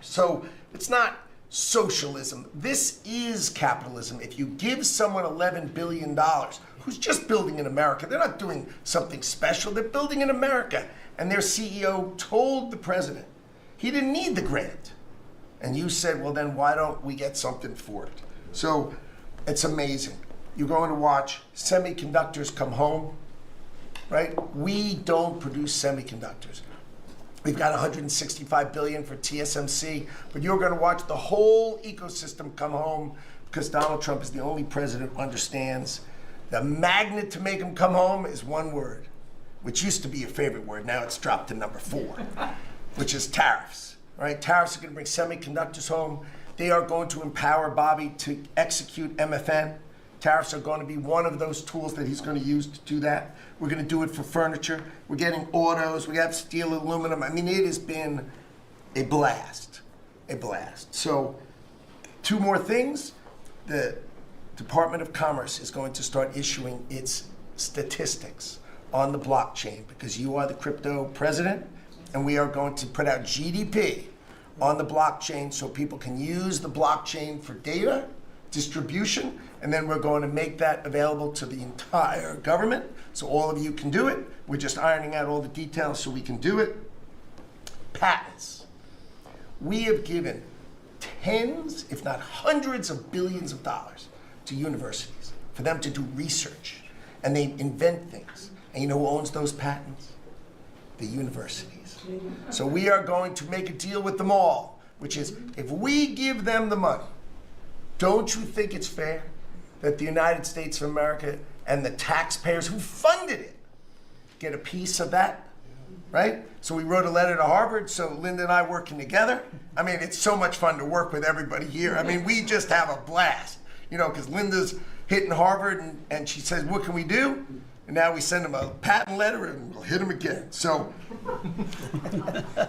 So it's not socialism. This is capitalism. If you give someone $11 billion, who's just building in America, they're not doing something special, they're building in America. And their CEO told the president he didn't need the grant. And you said, well, then why don't we get something for it? So it's amazing. You're going to watch semiconductors come home, right? We don't produce semiconductors. We've got $165 billion for TSMC, but you're going to watch the whole ecosystem come home because Donald Trump is the only president who understands the magnet to make them come home is one word, which used to be your favorite word. Now it's dropped to number 4, which is tariffs. All right, tariffs are going to bring semiconductors home. They are going to empower Bobby to execute MFN. Tariffs are going to be one of those tools that he's going to use to do that. We're going to do it for furniture. We're getting autos. We have steel, aluminum. I mean, it has been a blast, a blast. So 2 more things. The Department of Commerce is going to start issuing its statistics on the blockchain because you are the crypto president, and we are going to put out GDP on the blockchain so people can use the blockchain for data distribution, and then we're going to make that available to the entire government so all of you can do it. We're just ironing out all the details so we can do it. Patents. We have given tens, if not hundreds of billions of dollars to universities for them to do research, and they invent things. And you know who owns those patents? The universities. So we are going to make a deal with them all, which is if we give them the money, don't you think it's fair that the United States of America and the taxpayers who funded it get a piece of that, right? So we wrote a letter to Harvard, so Linda and I working together. I mean, it's so much fun to work with everybody here. I mean, we just have a blast, you know, because Linda's hitting Harvard and she says, what can we do? And now we send them a patent letter and we'll hit them again. So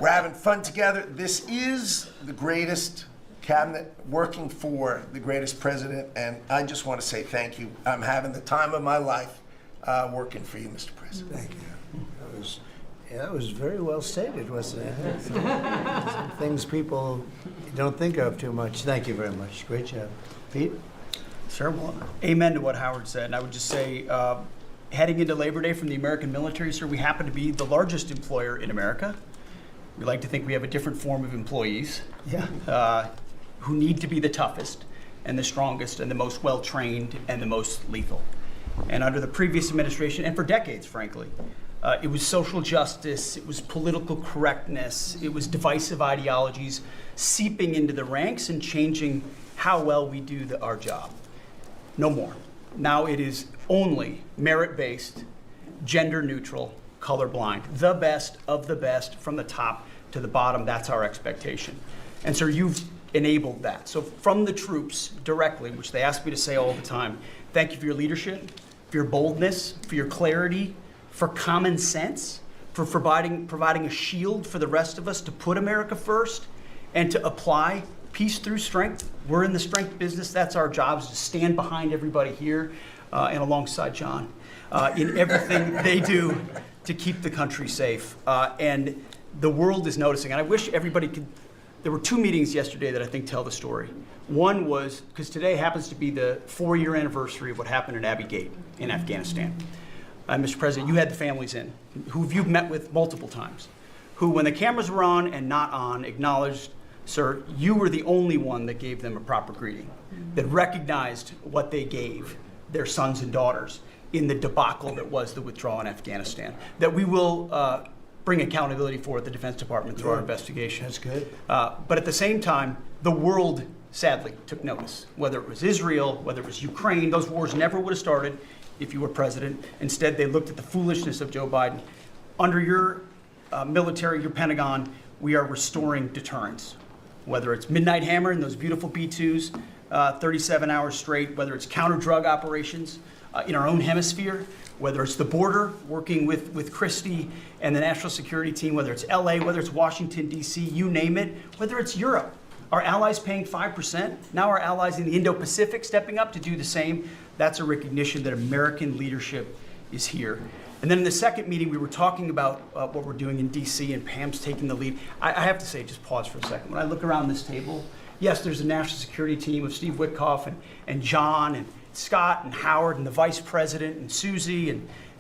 we're having fun together. This is the greatest cabinet working for the greatest president, and I just want to say thank you. I'm having the time of my life working for you, Mr. President. Thank you. That was very well stated, wasn't it? Some things people don't think of too much. Thank you very much. Great job. Pete? Sure. Well, amen to what Howard said. And I would just say, heading into Labor Day from the American military, sir, we happen to be the largest employer in America. We like to think we have a different form of employees. Yeah. Who need to be the toughest and the strongest and the most well-trained and the most lethal. And under the previous administration, and for decades, frankly, it was social justice, it was political correctness, it was divisive ideologies seeping into the ranks and changing how well we do our job. No more. Now it is only merit-based, gender-neutral, colorblind. The best of the best from the top to the bottom. That's our expectation. And so you've enabled that. So from the troops directly, which they ask me to say all the time, thank you for your leadership, for your boldness, for your clarity, for common sense, for providing a shield for the rest of us to put America first and to apply peace through strength. We're in the strength business. That's our job, is to stand behind everybody here and alongside John in everything they do to keep the country safe. And the world is noticing. And I wish everybody could. There were 2 meetings yesterday that I think tell the story. One was, because today happens to be the 4-year anniversary of what happened in Abbey Gate in Afghanistan. Mr. President, you had the families in, who you've met with multiple times, who when the cameras were on and not on acknowledged, sir, you were the only one that gave them a proper greeting, that recognized what they gave their sons and daughters in the debacle that was the withdrawal in Afghanistan, that we will bring accountability for at the Defense Department through our investigation. That's good. But at the same time, the world sadly took notice. Whether it was Israel, whether it was Ukraine, those wars never would have started if you were president. Instead, they looked at the foolishness of Joe Biden. Under your military, your Pentagon, we are restoring deterrence. Whether it's Midnight Hammer and those beautiful B-2s, 37 hours straight, whether it's counter-drug operations in our own hemisphere, whether it's the border, working with Christie and the national security team, whether it's LA, whether it's Washington, D.C., you name it, whether it's Europe. Our allies paying 5%, now our allies in the Indo-Pacific stepping up to do the same. That's a recognition that American leadership is here. And then in the second meeting, we were talking about what we're doing in DC, and Pam's taking the lead. I have to say, just pause for a second. When I look around this table, yes, there's a national security team of Steve Witkoff and John and Scott and Howard and the vice president and Susie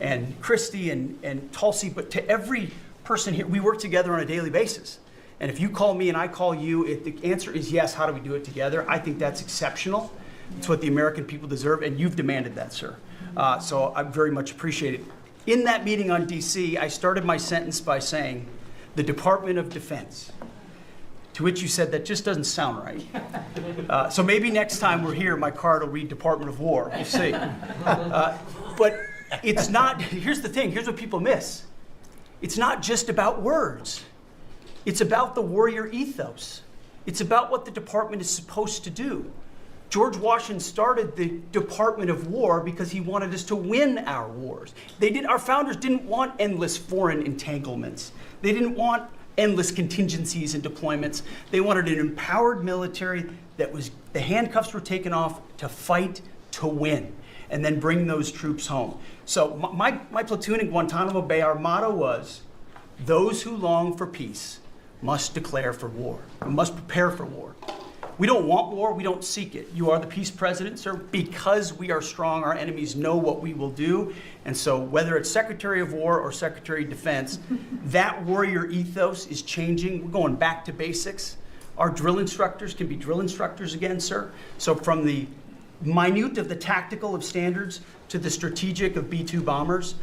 and Christy and Tulsi, but to every person here, we work together on a daily basis. And if you call me and I call you, if the answer is yes, how do we do it together? I think that's exceptional. It's what the American people deserve, and you've demanded that, sir. So I very much appreciate it. In that meeting on DC, I started my sentence by saying, the Department of Defense, to which you said that just doesn't sound right. So maybe next time we're here, my card will read Department of War. We'll see. But it's not, here's the thing, here's what people miss. It's not just about words. It's about the warrior ethos. It's about what the department is supposed to do. George Washington started the Department of War because he wanted us to win our wars. Our founders didn't want endless foreign entanglements. They didn't want endless contingencies and deployments. They wanted an empowered military that the handcuffs were taken off to fight to win, and then bring those troops home. So my platoon in Guantanamo Bay, our motto was, those who long for peace must declare for war, must prepare for war. We don't want war, we don't seek it. You are the peace president, sir. Because we are strong, our enemies know what we will do. And so whether it's Secretary of War or Secretary of Defense, that warrior ethos is changing. We're going back to basics. Our drill instructors can be drill instructors again, sir. So from the minute of the tactical of standards to the strategic of B-2 bombers,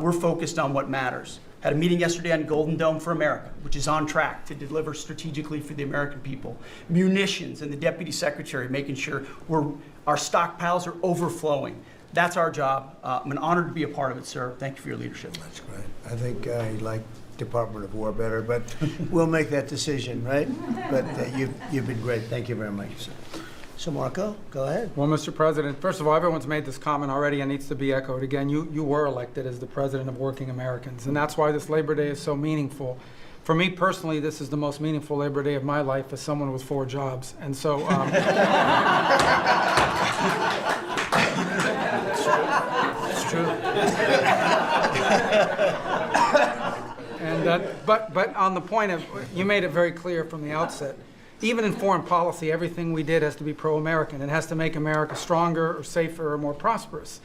we're focused on what matters. Had a meeting yesterday on Golden Dome for America, which is on track to deliver strategically for the American people. Munitions, and the Deputy Secretary making sure our stockpiles are overflowing. That's our job. I'm honored to be a part of it, sir. Thank you for your leadership. That's great. I think I like Department of War better, but we'll make that decision, right? But you've been great. Thank you very much, sir. So Marco, go ahead. Well, Mr. President, first of all, everyone's made this comment already and needs to be echoed again. You were elected as the President of Working Americans, and that's why this Labor Day is so meaningful. For me personally, this is the most meaningful Labor Day of my life as someone with 4 jobs. And so, it's true. And but on the point of, you made it very clear from the outset, even in foreign policy, everything we did has to be pro-American. It has to make America stronger or safer or more prosperous.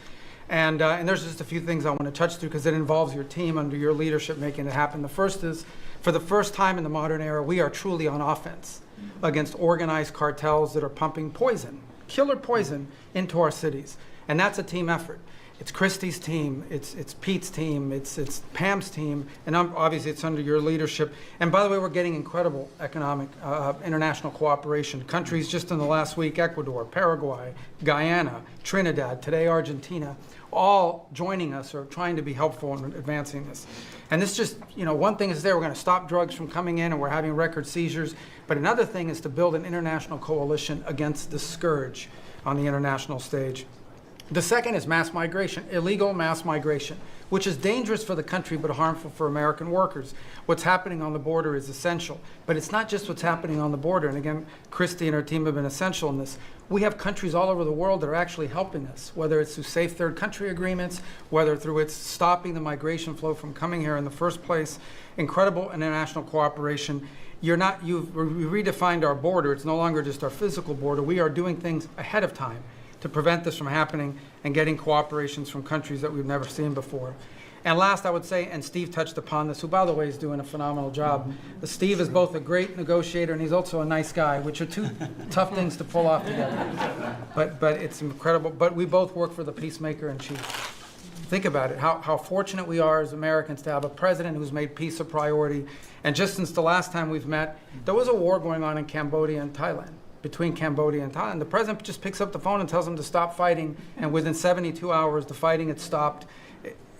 And there's just a few things I want to touch through because it involves your team under your leadership making it happen. The first is, for the first time in the modern era, we are truly on offense against organized cartels that are pumping poison, killer poison, into our cities. And that's a team effort. It's Christie's team, it's Pete's team, it's Pam's team, and obviously it's under your leadership. And by the way, we're getting incredible economic international cooperation. Countries just in the last week, Ecuador, Paraguay, Guyana, Trinidad, today Argentina, all joining us or trying to be helpful in advancing this. And this just, one thing is we're going to stop drugs from coming in and we're having record seizures, but another thing is to build an international coalition against the scourge on the international stage. The second is mass migration, illegal mass migration, which is dangerous for the country but harmful for American workers. What's happening on the border is essential, but it's not just what's happening on the border. And again, Christy and her team have been essential in this. We have countries all over the world that are actually helping us, whether it's through safe third country agreements, whether through its stopping the migration flow from coming here in the first place. Incredible international cooperation. You've redefined our border. It's no longer just our physical border. We are doing things ahead of time to prevent this from happening and getting cooperations from countries that we've never seen before. And last, I would say, and Steve touched upon this, who, by the way, is doing a phenomenal job. Steve is both a great negotiator and he's also a nice guy, which are two tough things to pull off together. But it's incredible. But we both work for the peacemaker in chief. Think about it, how fortunate we are as Americans to have a president who's made peace a priority. And just since the last time we've met, there was a war going on in Cambodia and Thailand. Between Cambodia and Thailand. The president just picks up the phone and tells them to stop fighting, and within 72 hours, the fighting had stopped.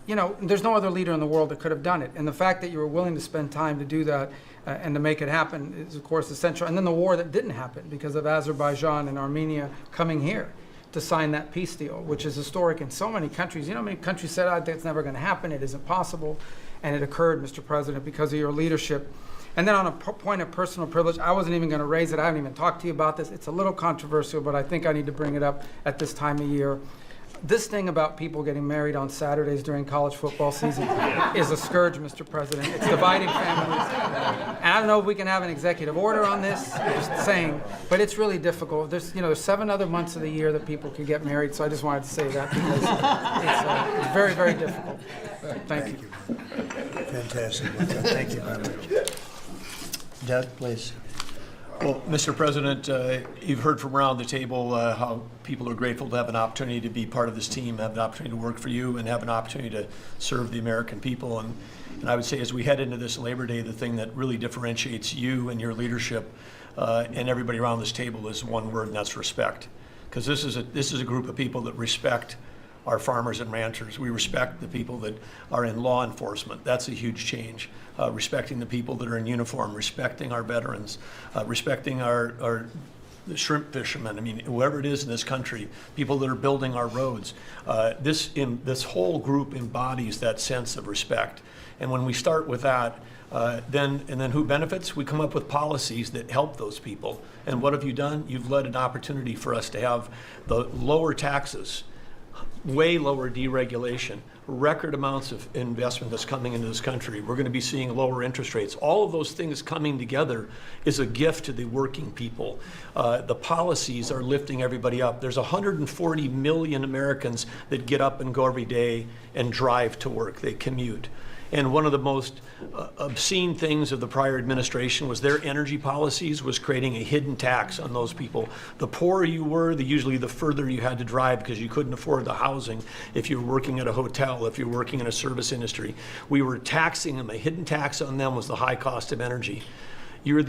There's no other leader in the world that could have done it. And the fact that you were willing to spend time to do that and to make it happen is, of course, essential. And then the war that didn't happen because of Azerbaijan and Armenia coming here to sign that peace deal, which is historic in so many countries. You know how many countries said, I think it's never going to happen, it isn't possible. And it occurred, Mr. President, because of your leadership. And then on a point of personal privilege, I wasn't even going to raise it. I haven't even talked to you about this. It's a little controversial, but I think I need to bring it up at this time of year. This thing about people getting married on Saturdays during college football season is a scourge, Mr. President. It's dividing families. And I don't know if we can have an executive order on this, just saying, but it's really difficult. There's 7 other months of the year that people can get married, so I just wanted to say that because it's very, very difficult. Thank you. Fantastic. Thank you very much. Doug, please. Well, Mr. President, you've heard from around the table how people are grateful to have an opportunity to be part of this team, have an opportunity to work for you, and have an opportunity to serve the American people. And I would say as we head into this Labor Day, the thing that really differentiates you and your leadership and everybody around this table is one word, and that's respect. Because this is a group of people that respect our farmers and ranchers. We respect the people that are in law enforcement. That's a huge change. Respecting the people that are in uniform, respecting our veterans, respecting the shrimp fishermen. I mean, whoever it is in this country, people that are building our roads. This whole group embodies that sense of respect. And when we start with that, then who benefits? We come up with policies that help those people. And what have you done? You've led an opportunity for us to have the lower taxes, way lower deregulation, record amounts of investment that's coming into this country. We're going to be seeing lower interest rates. All of those things coming together is a gift to the working people. The policies are lifting everybody up. There's 140 million Americans that get up and go every day and drive to work. They commute. And one of the most obscene things of the prior administration was their energy policies was creating a hidden tax on those people. The poorer you were, usually the further you had to drive because you couldn't afford the housing if you were working at a hotel, if you're working in a service industry. We were taxing them. A hidden tax on them was the high cost of energy. You're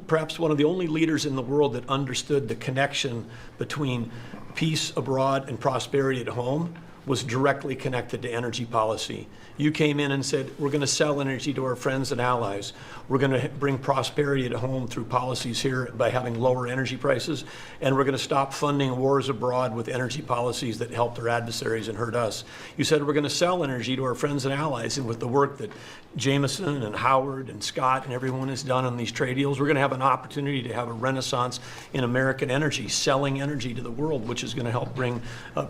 perhaps one of the only leaders in the world that understood the connection between peace abroad and prosperity at home was directly connected to energy policy. You came in and said, we're going to sell energy to our friends and allies. We're going to bring prosperity at home through policies here by having lower energy prices. And we're going to stop funding wars abroad with energy policies that help their adversaries and hurt us. You said we're going to sell energy to our friends and allies. And with the work that Jameson and Howard and Scott and everyone has done on these trade deals, we're going to have an opportunity to have a renaissance in American energy, selling energy to the world, which is going to help bring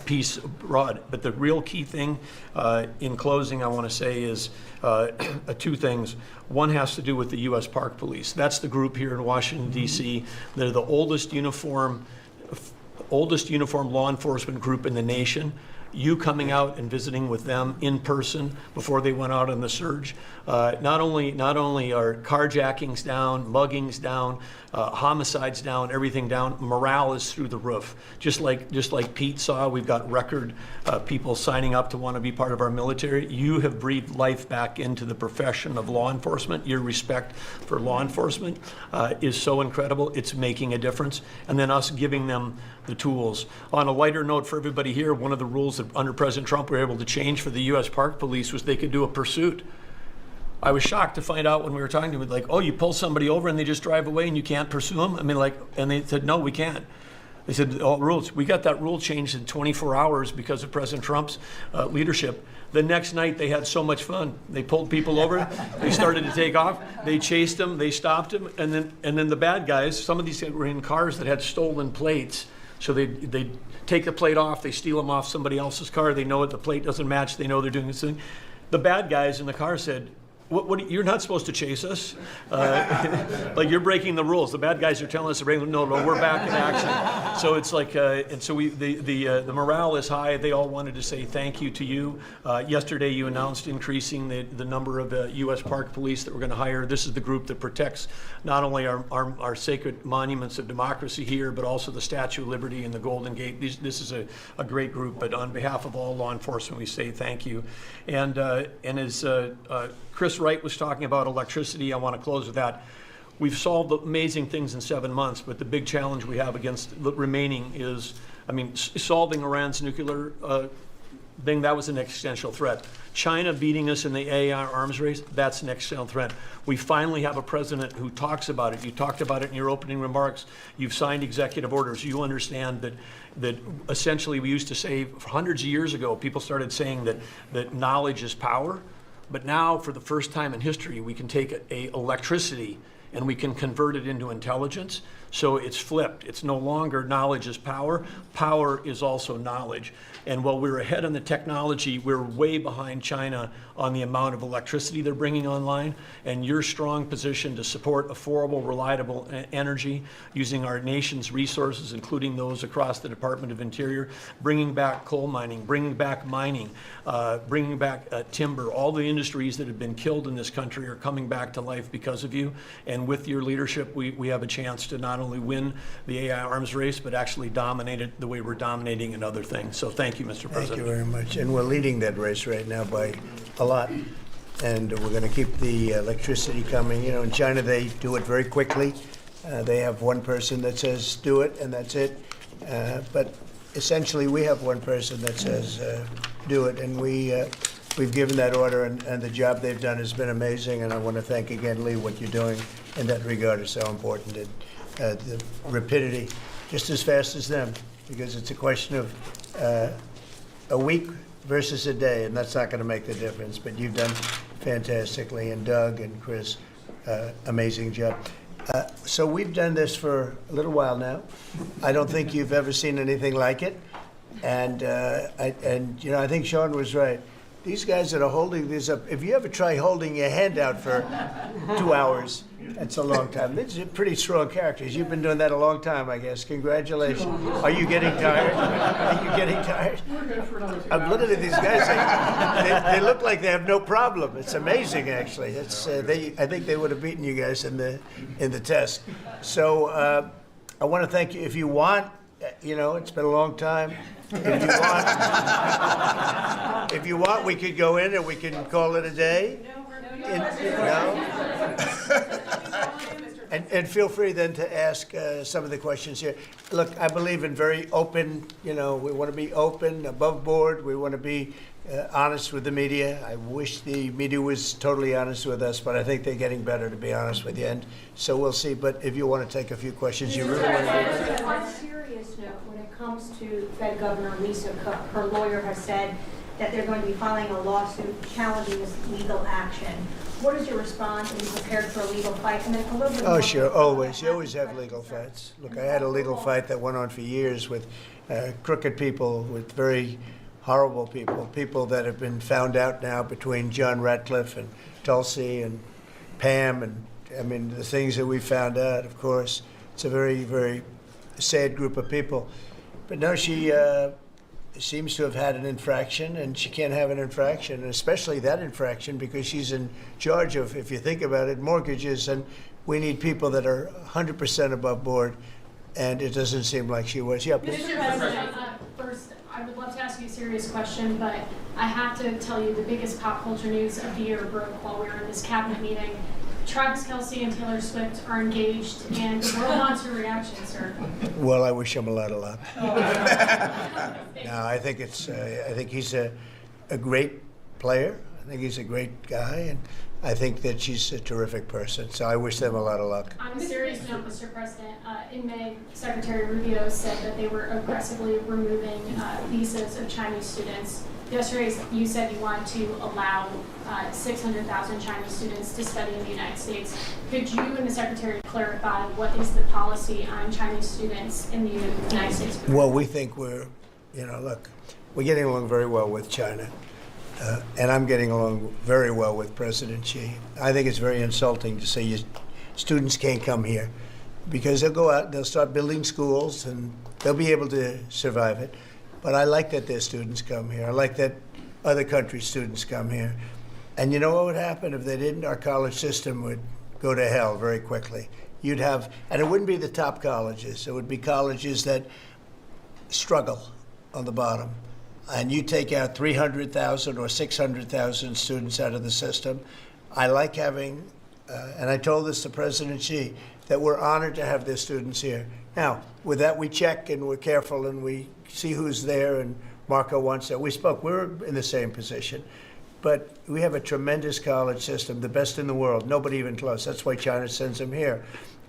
peace abroad. But the real key thing in closing, I want to say is 2 things. One has to do with the U.S. Park Police. That's the group here in Washington, D.C. They're the oldest uniform law enforcement group in the nation. You coming out and visiting with them in person before they went out on the surge. Not only are carjackings down, muggings down, homicides down, everything down, morale is through the roof. Just like Pete saw, we've got record people signing up to want to be part of our military. You have breathed life back into the profession of law enforcement. Your respect for law enforcement is so incredible. It's making a difference. And then us giving them the tools. On a lighter note for everybody here, one of the rules that under President Trump we were able to change for the U.S. Park Police was they could do a pursuit. I was shocked to find out when we were talking to them, like, oh, you pull somebody over and they just drive away and you can't pursue them? I mean, and they said, no, we can't. They said, oh, rules. We got that rule changed in 24 hours because of President Trump's leadership. The next night, they had so much fun. They pulled people over. They started to take off. They chased them. They stopped them. And then the bad guys, some of these were in cars that had stolen plates. So they take the plate off. They steal them off somebody else's car. They know it. The plate doesn't match. They know they're doing this thing. The bad guys in the car said, What, you're not supposed to chase us. Like, you're breaking the rules. The bad guys are telling us to break. No, we're back in action. So it's like, and so the morale is high. They all wanted to say thank you to you. Yesterday, you announced increasing the number of U.S. Park Police that we're going to hire. This is the group that protects not only our sacred monuments of democracy here, but also the Statue of Liberty and the Golden Gate. This is a great group. But on behalf of all law enforcement, we say thank you. And as Chris Wright was talking about electricity, I want to close with that. We've solved amazing things in 7 months, but the big challenge we have against the remaining is, solving Iran's nuclear thing, that was an existential threat. China beating us in the AI arms race, that's an existential threat. We finally have a president who talks about it. You talked about it in your opening remarks. You've signed executive orders. You understand that essentially we used to say hundreds of years ago, people started saying that knowledge is power. But now, for the first time in history, we can take electricity and we can convert it into intelligence. So it's flipped. It's no longer knowledge is power. Power is also knowledge. And while we're ahead on the technology, we're way behind China on the amount of electricity they're bringing online. And your strong position to support affordable, reliable energy using our nation's resources, including those across the Department of Interior, bringing back coal mining, bringing back mining, bringing back timber. All the industries that have been killed in this country are coming back to life because of you. And with your leadership, we have a chance to not only win the AI arms race, but actually dominate it the way we're dominating in other things. So thank you, Mr. President. Thank you very much. And we're leading that race right now by a lot. And we're going to keep the electricity coming. You know, in China, they do it very quickly. They have one person that says, do it, and that's it. But essentially, we have one person that says, do it. And we've given that order, and the job they've done has been amazing. And I want to thank again, Lee, what you're doing in that regard is so important. And the rapidity, just as fast as them, because it's a question of a week versus a day, and that's not going to make the difference. But you've done fantastically, and Doug and Chris, amazing job. So we've done this for a little while now. I don't think you've ever seen anything like it, and you know, I think Sean was right. These guys that are holding these up, if you ever try holding your hand out for 2 hours, that's a long time. These are pretty strong characters. You've been doing that a long time, I guess. Congratulations. Are you getting tired? Are you getting tired? I'm looking at these guys. They look like they have no problem. It's amazing, actually. It's I think they would have beaten you guys in the test. So I want to thank you. If you want, you know, it's been a long time. If you want, we could go in and we can call it a day. And feel free then to ask some of the questions here. Look, I believe in very open, you know, we want to be open, above board. We want to be honest with the media. I wish the media was totally honest with us, but I think they're getting better, to be honest with you. And so we'll see. But if you want to take a few questions, you really want to. On a serious note, when it comes to Fed Governor Lisa Cook, her lawyer has said that they're going to be filing a lawsuit challenging this legal action. What is your response? Are you prepared for a legal fight? And then a little bit Oh, more sure, always. You always have legal fights. Look, I had a legal fight that went on for years with crooked people, with very horrible people, people that have been found out now between John Ratcliffe and Tulsi and Pam. And I mean, the things that we found out, of course, it's a very, very sad group of people. But no, she seems to have had an infraction, and she can't have an infraction, and especially that infraction, because she's in charge of, if you think about it, mortgages, and we need people that are 100% above board, and it doesn't seem like she was. Yeah, please. Mr. President, first, I would love to ask you a serious question, but I have to tell you the biggest pop culture news of the year broke while we were in this cabinet meeting. Travis Kelce and Taylor Swift are engaged, and the world wants your reaction, sir. Well, I wish him a lot of luck. No, I think I think he's a great player. I think he's a great guy, and I think that she's a terrific person. So I wish them a lot of luck. On a serious note, Mr. President, in May, Secretary Rubio said that they were aggressively removing visas of Chinese students. Yesterday, you said you wanted to allow 600,000 Chinese students to study in the United States. Could you and the Secretary clarify what is the policy on Chinese students in the United States? Well, we think we're getting along very well with China. And I'm getting along very well with President Xi. I think it's very insulting to say students can't come here, because they'll go out, they'll start building schools, and they'll be able to survive it. But I like that their students come here. I like that other countries' students come here. And you know what would happen if they didn't? Our college system would go to hell very quickly. You'd have, and it wouldn't be the top colleges. It would be colleges that struggle on the bottom. And you take out 300,000 or 600,000 students out of the system. I like having, and I told this to President Xi, that we're honored to have their students here. Now, with that, we check and we're careful and we see who's there, and Marco wants that. We spoke, we're in the same position. But we have a tremendous college system, the best in the world, nobody even close. That's why China sends them here.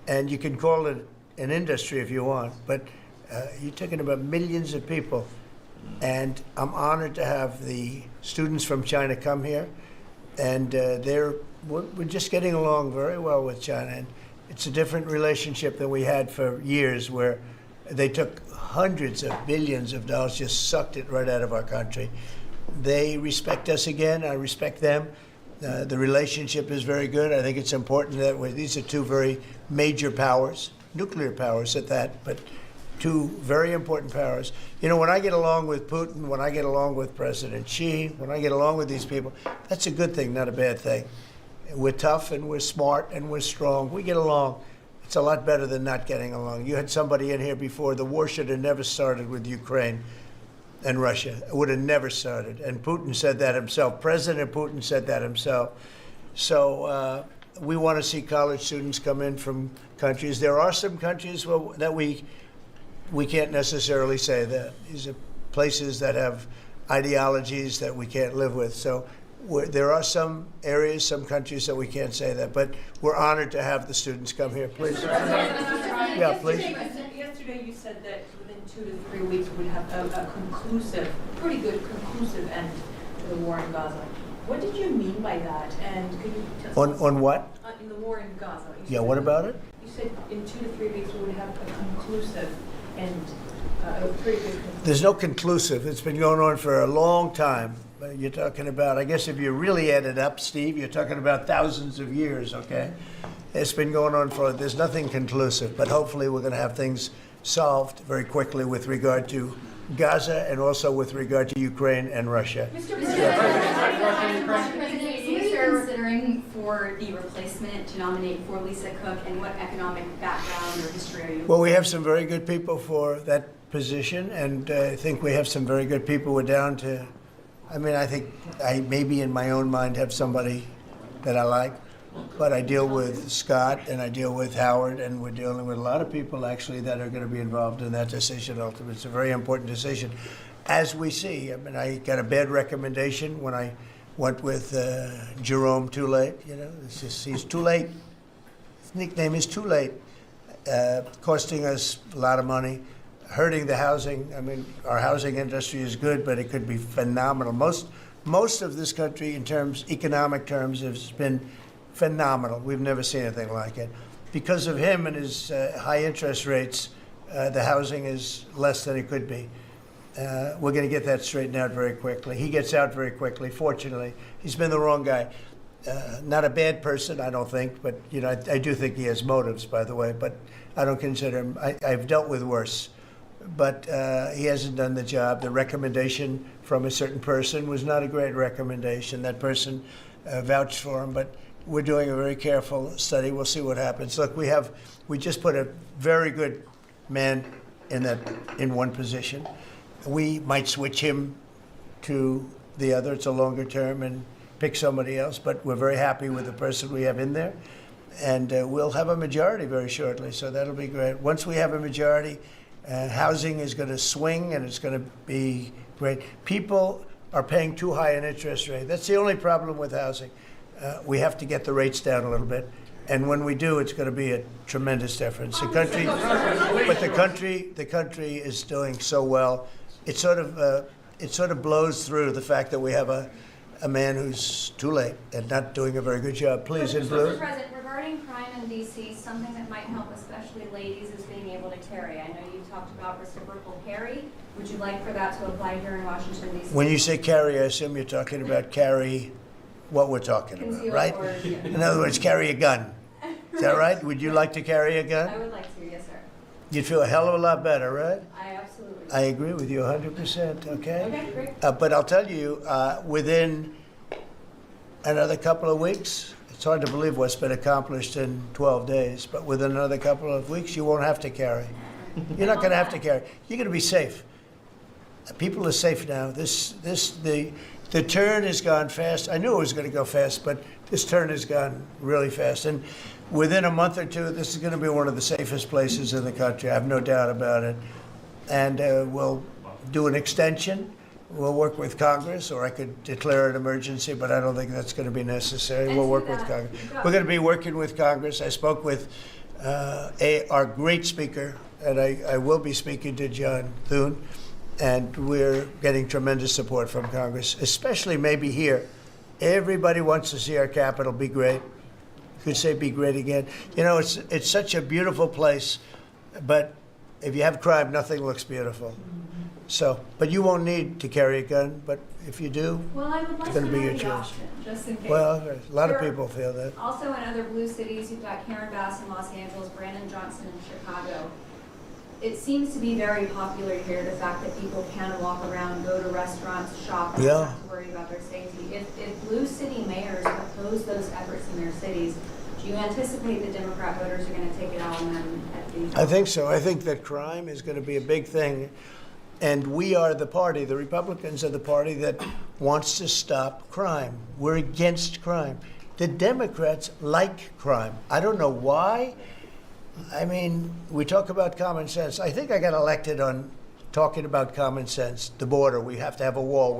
And you can call it an industry if you want, but you're talking about millions of people. And I'm honored to have the students from China come here. And we're just getting along very well with China. And It's a different relationship than we had for years, where they took hundreds of billions of dollars, just sucked it right out of our country. They respect us again. I respect them. The relationship is very good. I think it's important that these are two very major powers, nuclear powers at that, but two very important powers. You know, when I get along with Putin, when I get along with President Xi, when I get along with these people, that's a good thing, not a bad thing. We're tough and we're smart and we're strong. We get along. It's a lot better than not getting along. You had somebody in here before. The war should have never started with Ukraine and Russia. It would have never started. And Putin said that himself. President Putin said that himself. So we want to see college students come in from countries. There are some countries that we can't necessarily say that. These are places that have ideologies that we can't live with. So there are some areas, some countries that we can't say that. But we're honored to have the students come here. Please. Yeah, please. Yesterday you said that within 2 to 3 weeks we'd have a conclusive, pretty good conclusive end to the war in Gaza. What did you mean by that? And could you tell us On what? in the war in Gaza? Yeah, what about it? You said in 2 to 3 weeks we would have a conclusive end, a pretty good conclusive. There's no conclusive. It's been going on for a long time. You're talking about, I guess if you really add it up, Steve, you're talking about thousands of years, okay? It's been going on there's nothing conclusive, but hopefully we're going to have things solved very quickly with regard to Gaza and also with regard to Ukraine and Russia. Mr. President, who are you considering for the replacement to nominate for Lisa Cook, and what economic background or history are you? Well, we have some very good people for that position, and I think we have some very good people. We're down to, I think I maybe in my own mind have somebody that I like, but I deal with Scott and I deal with Howard, and we're dealing with a lot of people actually that are going to be involved in that decision ultimately. It's a very important decision. As we see, I got a bad recommendation when I went with Jerome Too Late. You know, he's too late. His nickname is Too Late, costing us a lot of money, hurting the housing. Our housing industry is good, but it could be phenomenal. Most of this country, in economic terms, has been phenomenal. We've never seen anything like it. Because of him and his high interest rates, the housing is less than it could be. We're going to get that straightened out very quickly. He gets out very quickly, fortunately. He's been the wrong guy. Not a bad person, I don't think, but I do think he has motives, by the way, but I don't consider him. I've dealt with worse. But he hasn't done the job. The recommendation from a certain person was not a great recommendation. That person vouched for him, but we're doing a very careful study. We'll see what happens. Look, we just put a very good man in one position. We might switch him to the other. It's a longer term and pick somebody else, but we're very happy with the person we have in there. And we'll have a majority very shortly, so that'll be great. Once we have a majority, housing is going to swing, and it's going to be great. People are paying too high an interest rate. That's the only problem with housing. We have to get the rates down a little bit, and when we do, it's going to be a tremendous difference. The country is doing so well. It sort of blows through the fact that we have a man who's too late and not doing a very good job. Please, in blue. Mr. President, regarding crime in D.C., something that might help, especially ladies, is being able to carry. I know you talked about reciprocal carry. Would you like for that to apply here in Washington, D.C.? When you say carry, I assume you're talking about carry what we're talking about, right? In other words, carry a gun. Is that right? Would you like to carry a gun? I would like to, yes, sir. You'd feel a hell of a lot better, right? I absolutely. I agree with you 100%, okay? Okay, great. But I'll tell you, within another couple of weeks, it's hard to believe what's been accomplished in 12 days, but within another couple of weeks, you won't have to carry. You're not going to have to carry. You're going to be safe. People are safe now. The turn has gone fast. I knew it was going to go fast, but this turn has gone really fast. And within a month or two, this is going to be one of the safest places in the country. I have no doubt about it. And we'll do an extension. We'll work with Congress, or I could declare an emergency, but I don't think that's going to be necessary. We'll work with Congress. We're going to be working with Congress. I spoke with our great speaker, and I will be speaking to John Thune, and we're getting tremendous support from Congress, especially maybe here. Everybody wants to see our Capitol be great. could say be great again. You know, it's such a beautiful place, but if you have crime, nothing looks beautiful. So, but you won't need to carry a gun, but if you do, Well, I would like it's to going to be know your the choice. option, just in case. Well, a lot of Sure. people feel that. Also in other blue cities, you've got Karen Bass in Los Angeles, Brandon Johnson in Chicago. It seems to be very popular here, the fact that people can walk around, go to restaurants, shop, and Yeah. not have to worry about their safety. If blue city mayors oppose those efforts in their cities, do you anticipate that Democrat voters are going to take it out on them at these? I think so. I think that crime is going to be a big thing. And we are the party, the Republicans are the party that wants to stop crime. We're against crime. The Democrats like crime. I don't know why. I mean, we talk about common sense. I think I got elected on talking about common sense. The border, we have to have a wall.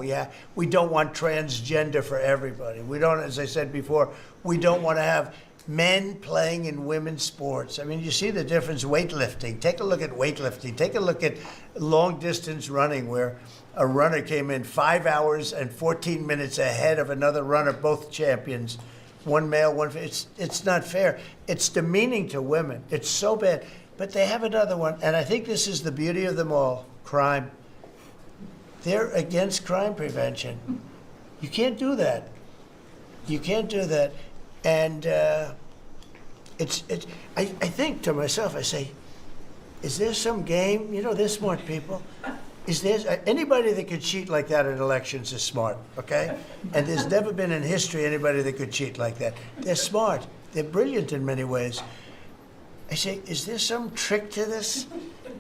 We don't want transgender for everybody. We don't, as I said before, we don't want to have men playing in women's sports. I mean, you see the difference. Weightlifting. Take a look at weightlifting. Take a look at long distance running, where a runner came in 5 hours and 14 minutes ahead of another runner, both champions. One male, one female. It's not fair. It's demeaning to women. It's so bad. But they have another one, and I think this is the beauty of them all: crime. They're against crime prevention. You can't do that. You can't do that. And I think to myself, I say, is there some game? You know, they're smart people. Is there anybody that could cheat like that in elections is smart, okay? And there's never been in history anybody that could cheat like that. They're smart. They're brilliant in many ways. I say, is there some trick to this?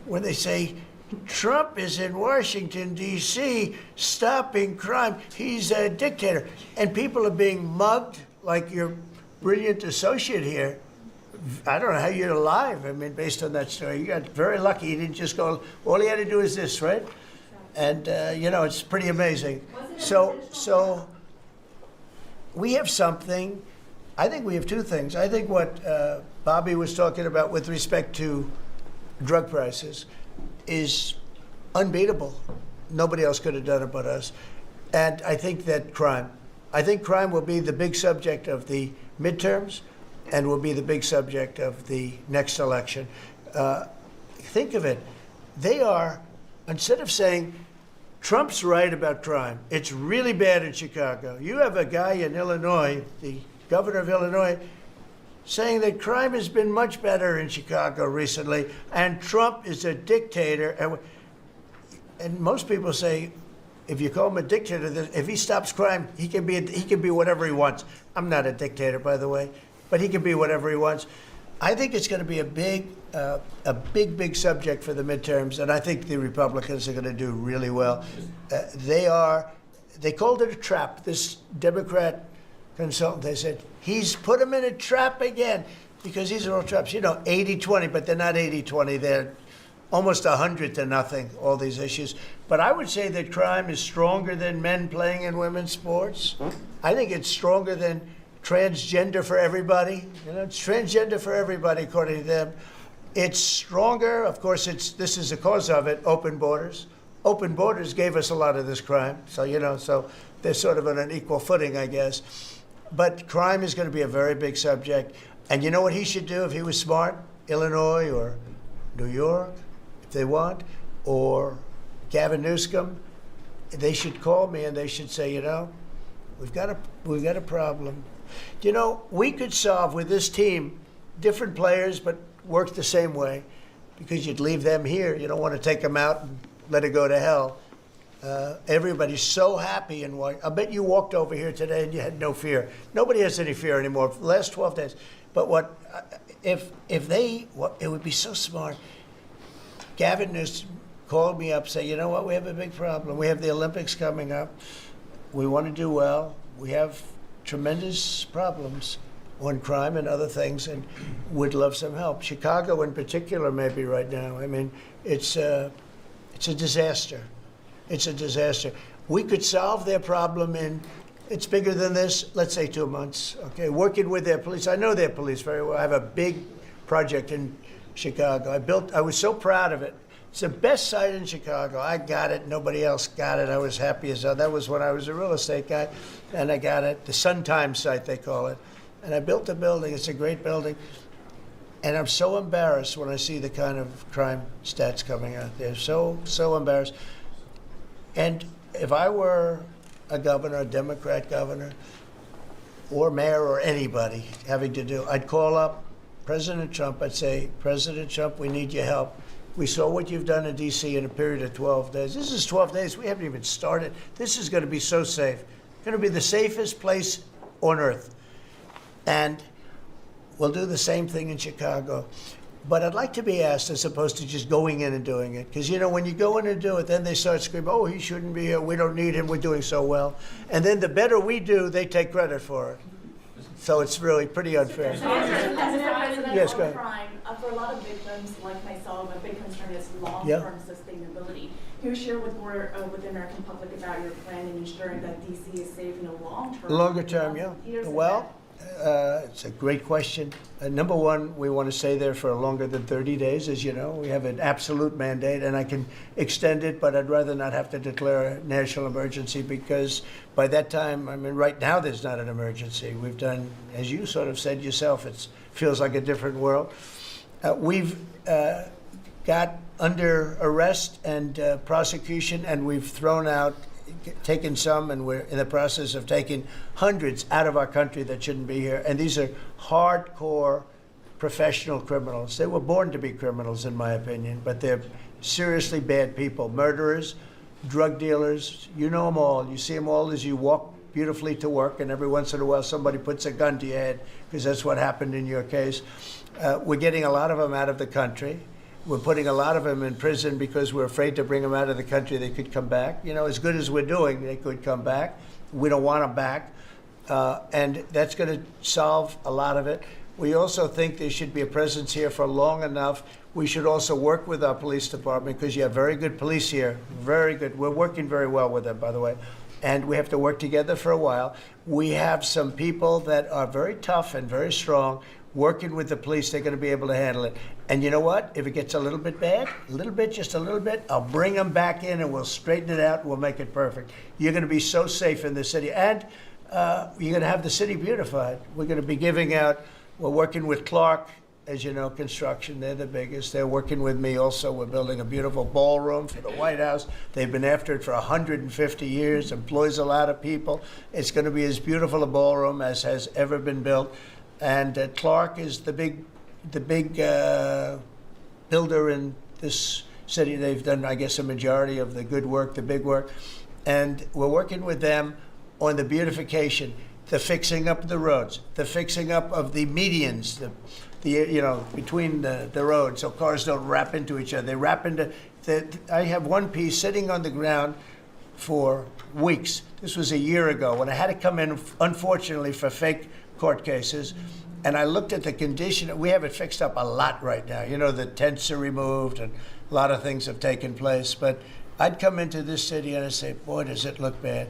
When they say, Trump is in Washington, D.C., stopping crime. He's a dictator. And people are being mugged like your brilliant associate here. I don't know how you're alive. I mean, based on that story, you got very lucky. He didn't just go, all he had to do is this, right? And, you know, it's pretty amazing. So we have something. I think we have two things. I think what Bobby was talking about with respect to drug prices is unbeatable. Nobody else could have done it but us. And I think that crime. I think crime will be the big subject of the midterms and will be the big subject of the next election. Think of it. They are, instead of saying, Trump's right about crime, it's really bad in Chicago. You have a guy in Illinois, the governor of Illinois, saying that crime has been much better in Chicago recently, and Trump is a dictator. And most people say, if you call him a dictator, if he stops crime, he can be whatever he wants. I'm not a dictator, by the way, but he can be whatever he wants. I think it's going to be a big subject for the midterms, and I think the Republicans are going to do really well. They called it a trap. This Democrat consultant, they said, he's put him in a trap again, because these are all traps. You know, 80-20, but they're not 80-20. They're almost 100-0, all these issues. But I would say that crime is stronger than men playing in women's sports. I think it's stronger than transgender for everybody. You know, it's transgender for everybody, according to them. It's stronger. Of course, this is the cause of it, open borders. Open borders gave us a lot of this crime. So, you know, so they're sort of on an equal footing, I guess. But crime is going to be a very big subject. And you know what he should do if he was smart? Illinois or New York, if they want, or Gavin Newsom, they should call me and they should say, you know, we've got a problem. You know, we could solve with this team different players, but work the same way, because you'd leave them here. You don't want to take them out and let it go to hell. Everybody's so happy in Washington. I bet you walked over here today and you had no fear. Nobody has any fear anymore for the last 12 days. But if they, it would be so smart. Gavin Newsom called me up, say, you know what, we have a big problem. We have the Olympics coming up. We want to do well. We have tremendous problems on crime and other things, and would love some help. Chicago in particular, maybe right now. I mean, it's a disaster. It's a disaster. We could solve their problem in, it's bigger than this, let's say 2 months, okay? Working with their police. I know their police very well. I have a big project in Chicago. I was so proud of it. It's the best site in Chicago. I got it. Nobody else got it. I was happy as hell. That was when I was a real estate guy, and I got it. The Sun Times site, they call it. And I built the building. It's a great building. And I'm so embarrassed when I see the kind of crime stats coming out there. So embarrassed. And if I were a governor, a Democrat governor, or mayor, or anybody having to do, I'd call up President Trump. I'd say, President Trump, we need your help. We saw what you've done in D.C. in a period of 12 days. This is 12 days. We haven't even started. This is going to be so safe. It's going to be the safest place on earth. And we'll do the same thing in Chicago. But I'd like to be asked, as opposed to just going in and doing it. Because, you know, when you go in and do it, then they start screaming, oh, he shouldn't be here. We don't need him. We're doing so well. And then the better we do, they take credit for it. So it's really pretty unfair. Yes, go ahead. Crime, for a lot of victims like myself, a big concern is long-term sustainability. Can you share with the American public about your plan in ensuring that DC is safe in the long term? Longer term, yeah. Well, it's a great question. Number one, we want to stay there for longer than 30 days, as you know. We have an absolute mandate, and I can extend it, but I'd rather not have to declare a national emergency because by that time, I mean, right now there's not an emergency. We've done, as you sort of said yourself, it feels like a different world. We've got under arrest and prosecution, and we've thrown out, taken some, and we're in the process of taking hundreds out of our country that shouldn't be here. And these are hardcore professional criminals. They were born to be criminals, in my opinion, but they're seriously bad people. Murderers, drug dealers, you know them all. You see them all as you walk beautifully to work, and every once in a while somebody puts a gun to your head, because that's what happened in your case. We're getting a lot of them out of the country. We're putting a lot of them in prison because we're afraid to bring them out of the country. They could come back. You know, as good as we're doing, they could come back. We don't want them back. And that's going to solve a lot of it. We also think there should be a presence here for long enough. We should also work with our police department because you have very good police here. Very good. We're working very well with them, by the way. And we have to work together for a while. We have some people that are very tough and very strong. Working with the police, they're going to be able to handle it. And you know what? If it gets a little bit bad, just a little bit, I'll bring them back in and we'll straighten it out and we'll make it perfect. You're going to be so safe in the city. And you're going to have the city beautified. We're going to be giving out, we're working with Clark, as you know, construction. They're the biggest. They're working with me also. We're building a beautiful ballroom for the White House. They've been after it for 150 years, employs a lot of people. It's going to be as beautiful a ballroom as has ever been built. And Clark is the big builder in this city. They've done, I guess, a majority of the good work, the big work. And we're working with them on the beautification, the fixing up of the roads, the fixing up of the medians, between the roads so cars don't wrap into each other. They wrap into, I have one piece sitting on the ground for weeks. This was a year ago when I had to come in, unfortunately, for fake court cases, and I looked at the condition. We have it fixed up a lot right now. You know, the tents are removed and a lot of things have taken place. But I'd come into this city and I'd say, boy, does it look bad.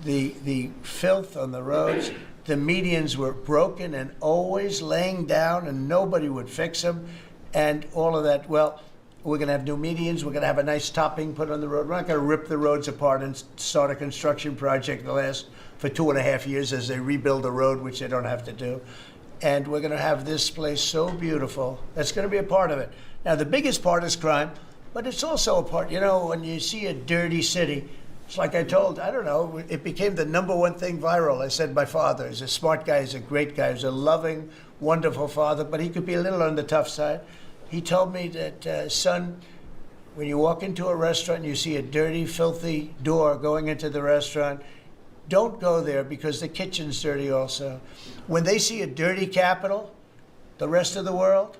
The filth on the roads, the medians were broken and always laying down and nobody would fix them and all of that. Well, we're going to have new medians. We're going to have a nice topping put on the road. We're not going to rip the roads apart and start a construction project that lasts for 2.5 years as they rebuild the road, which they don't have to do. And we're going to have this place so beautiful. That's going to be a part of it. Now, the biggest part is crime, but it's also a part, you know, when you see a dirty city, it's like I told, I don't know, it became the #1 thing viral. I said my father is a smart guy, he's a great guy, he's a loving, wonderful father, but he could be a little on the tough side. He told me that, son, when you walk into a restaurant and you see a dirty, filthy door going into the restaurant, don't go there because the kitchen's dirty also. When they see a dirty Capitol, the rest of the world,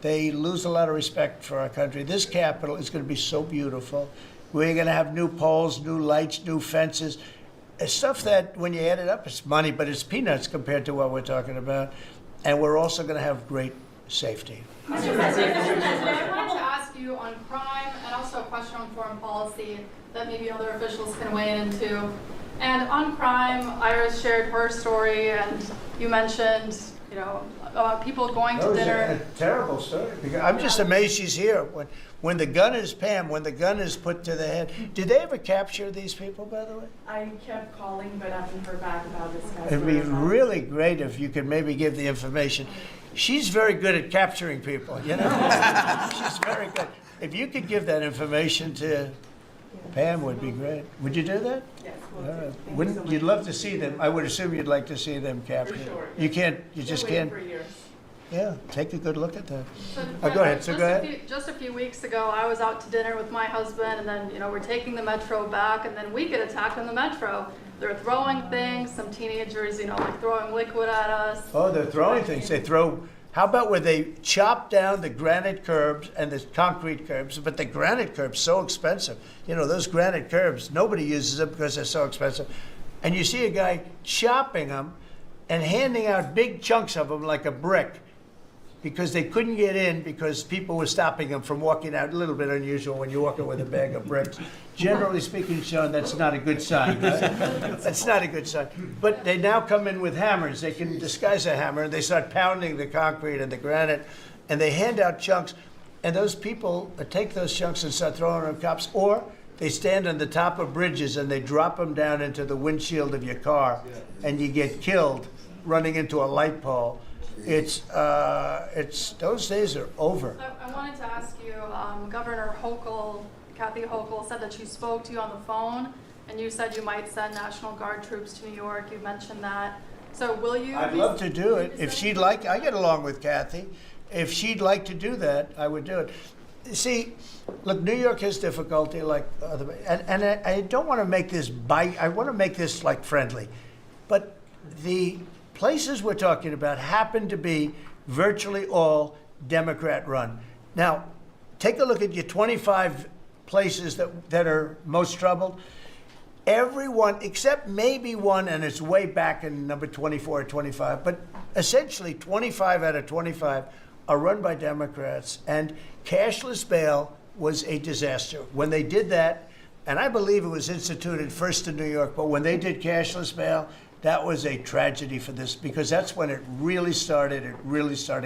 they lose a lot of respect for our country. This Capitol is going to be so beautiful. We're going to have new poles, new lights, new fences. It's stuff that, when you add it up, it's money, but it's peanuts compared to what we're talking about. And we're also going to have great safety. Mr. President, I wanted to ask you on crime and also a question on foreign policy that maybe other officials can weigh into. And on crime, Iris shared her story, and you mentioned, about people going That to was dinner. a terrible story. Because I'm just amazed she's here. When the gun is, Pam, when the gun is put to the head, did they ever capture these people, by the way? I kept calling, but I haven't heard back about this guy. It'd be really great if you could maybe give the information. She's very good at capturing people, you know? She's very good. If you could give that information to Pam, would be great. Would you do that? Yes, All we'll right. do. Thank Wouldn't you so you'd much. love to see them? I would assume you'd like to see them captured. For sure. You can't. You Been just waiting can't. for years. Yeah, take a good look at that. So, Go ahead. So just go a ahead. just a few weeks ago, I was out to dinner with my husband, and then, we're taking the metro back, and then we get attacked on the metro. They're throwing things, some teenagers, like throwing liquid at us. Oh, they're throwing things. They throw. How about where they chop down the granite curbs and the concrete curbs? But the granite curbs so expensive. Those granite curbs, nobody uses them because they're so expensive. And you see a guy chopping them and handing out big chunks of them like a brick, because they couldn't get in because people were stopping them from walking out. A little bit unusual when you're walking with a bag of bricks. Generally speaking, Sean, that's not a good sign. Right? That's not a good sign. But they now come in with hammers. They can disguise a hammer, and they start pounding the concrete and the granite, and they hand out chunks. And those people take those chunks and start throwing them at cops, or they stand on the top of bridges and they drop them down into the windshield of your car, and you get killed running into a light pole. It's those days are over. I wanted to ask you, Governor Hochul, Kathy Hochul, said that she spoke to you on the phone, and you said you might send National Guard troops to New York. You mentioned that. So will you? I'd love to do it. If she'd like, I get along with Kathy. If she'd like to do that, I would do it. See, look, New York has difficulty like other, and I don't want to make this I want to make this like friendly, but the places we're talking about happen to be virtually all Democrat run. Now, take a look at your 25 places that are most troubled. Everyone, except maybe one, and it's way back in number 24 or 25, but essentially 25 out of 25 are run by Democrats, and cashless bail was a disaster. When they did that, and I believe it was instituted first in New York, but when they did cashless bail, that was a tragedy for this, because that's when it really started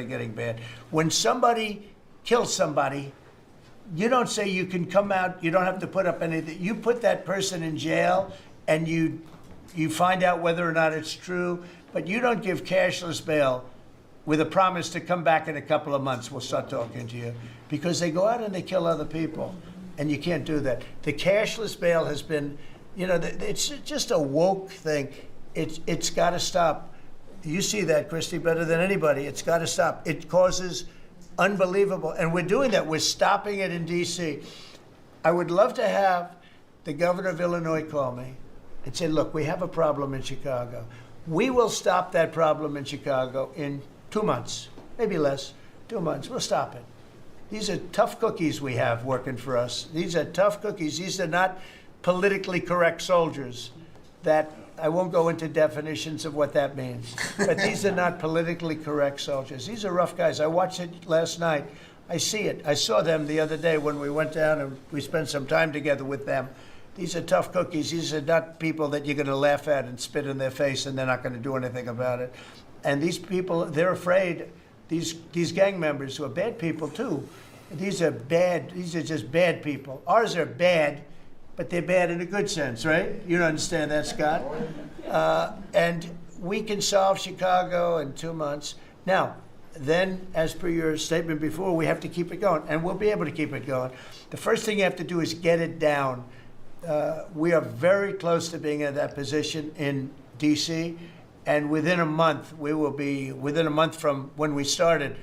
getting bad. When somebody kills somebody, you don't say you can come out, you don't have to put up anything. You put that person in jail, and you find out whether or not it's true, but you don't give cashless bail with a promise to come back in a couple of months, we'll start talking to you. Because they go out and they kill other people, and you can't do that. The cashless bail has been, it's just a woke thing. It's got to stop. You see that, Christy, better than anybody. It's got to stop. It causes unbelievable, and we're doing that. We're stopping it in D.C. I would love to have the governor of Illinois call me and say, look, we have a problem in Chicago. We will stop that problem in Chicago in 2 months, maybe less, 2 months. We'll stop it. These are tough cookies we have working for us. These are tough cookies. These are not politically correct soldiers that I won't go into definitions of what that means, but these are not politically correct soldiers. These are rough guys. I watched it last night. I see it. I saw them the other day when we went down and we spent some time together with them. These are tough cookies. These are not people that you're going to laugh at and spit in their face and they're not going to do anything about it. And these people, they're afraid. These gang members who are bad people too. These are bad. These are just bad people. Ours are bad, but they're bad in a good sense, right? You don't understand that, Scott? And we can solve Chicago in 2 months. Now, then, as per your statement before, we have to keep it going, and we'll be able to keep it going. The first thing you have to do is get it down. We are very close to being in that position in D.C., and within a month, we will be, within a month from when we started,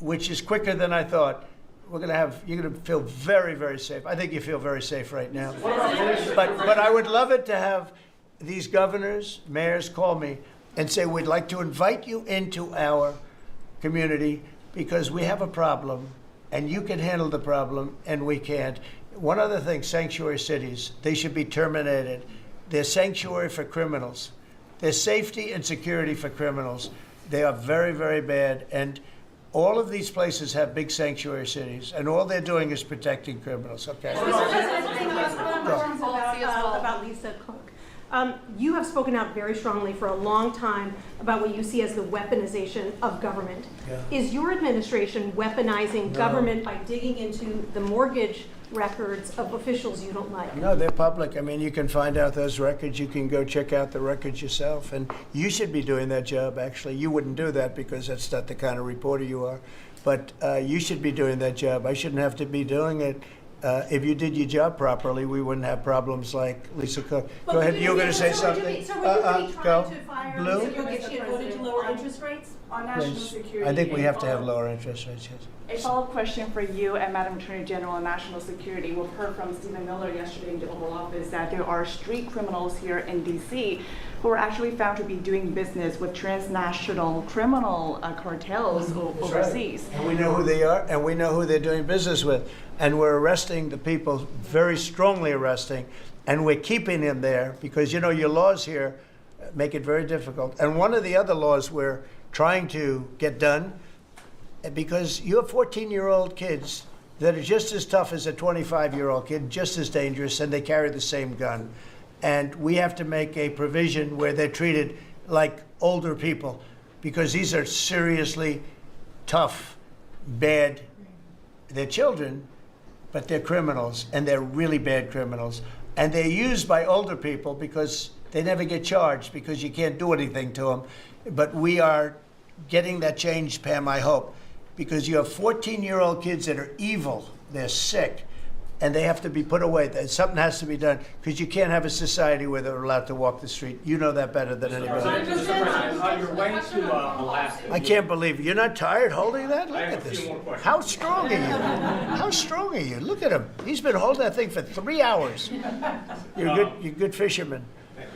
which is quicker than I thought. You're going to feel very, very safe. I think you feel very safe right now. But I would love it to have these governors, mayors call me and say, we'd like to invite you into our community because we have a problem and you can handle the problem and we can't. One other thing, sanctuary cities, they should be terminated. They're sanctuary for criminals. They're safety and security for criminals. They are very, very bad. And all of these places have big sanctuary cities, and all they're doing is protecting criminals. Okay. About Lisa Cook. You have spoken out very strongly for a long time about what you see as the weaponization of government. Yeah. Is your administration weaponizing No. government by digging into the mortgage records of officials you don't like? No, they're public. I mean, you can find out those records. You can go check out the records yourself. And you should be doing that job, actually. You wouldn't do that because that's not the kind of reporter you are. But you should be doing that job. I shouldn't have to be doing it. If you did your job properly, we wouldn't have problems like Lisa Cook. Go ahead. You were going to say something? So would you be Go. trying to fire Blue? Lisa Cook if she had voted to lower interest rates? On national Please. security. I think we have to have and lower interest rates, yes. A follow-up question for you and Madam Attorney General on national security. We've heard from Stephen Miller yesterday in the Oval Office that there are street criminals here in D.C. who are actually found to be doing business with transnational criminal cartels overseas. And we know who they are, and we know who they're doing business with. And we're arresting the people, very strongly arresting, and we're keeping them there because, you know, your laws here make it very difficult. And one of the other laws we're trying to get done, because you have 14-year-old kids that are just as tough as a 25-year-old kid, just as dangerous, and they carry the same gun. And we have to make a provision where they're treated like older people, because these are seriously tough, bad. They're children, but they're criminals, and they're really bad criminals. And they're used by older people because they never get charged because you can't do anything to them. But we are getting that changed, Pam, I hope, because you have 14-year-old kids that are evil, they're sick, and they have to be put away. Something has to be done because you can't have a society where they're allowed to walk the street. You know that better than anybody. Mr. President, on your way to Alaska. I can't believe it. You're not tired holding that? Look I have at a this. few more questions. How strong are you? How strong are you? Look at him. He's been holding that thing for 3 hours. You're a good fisherman.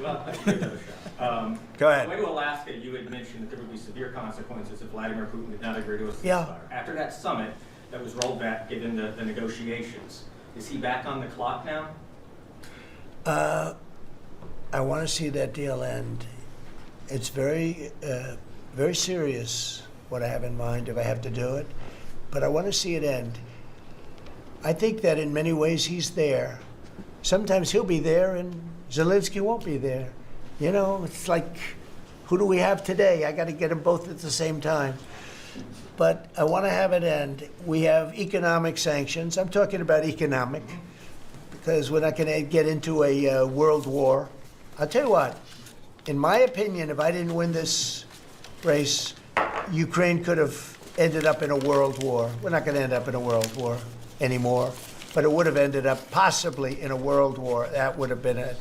Well, I can give that a shot. Go ahead. On the way to Alaska, you had mentioned that there would be severe consequences if Vladimir Putin did not agree to a ceasefire. Yeah. After that summit that was rolled back, given the negotiations, is he back on the clock now? I want to see that deal end. It's very, very serious what I have in mind if I have to do it, but I want to see it end. I think that in many ways he's there. Sometimes he'll be there and Zelenskyy won't be there. You know, it's like, who do we have today? I got to get them both at the same time. But I want to have it end. We have economic sanctions. I'm talking about economic, because we're not going to get into a world war. I'll tell you what, in my opinion, if I didn't win this race, Ukraine could have ended up in a world war. We're not going to end up in a world war anymore, but it would have ended up possibly in a world war. That would have been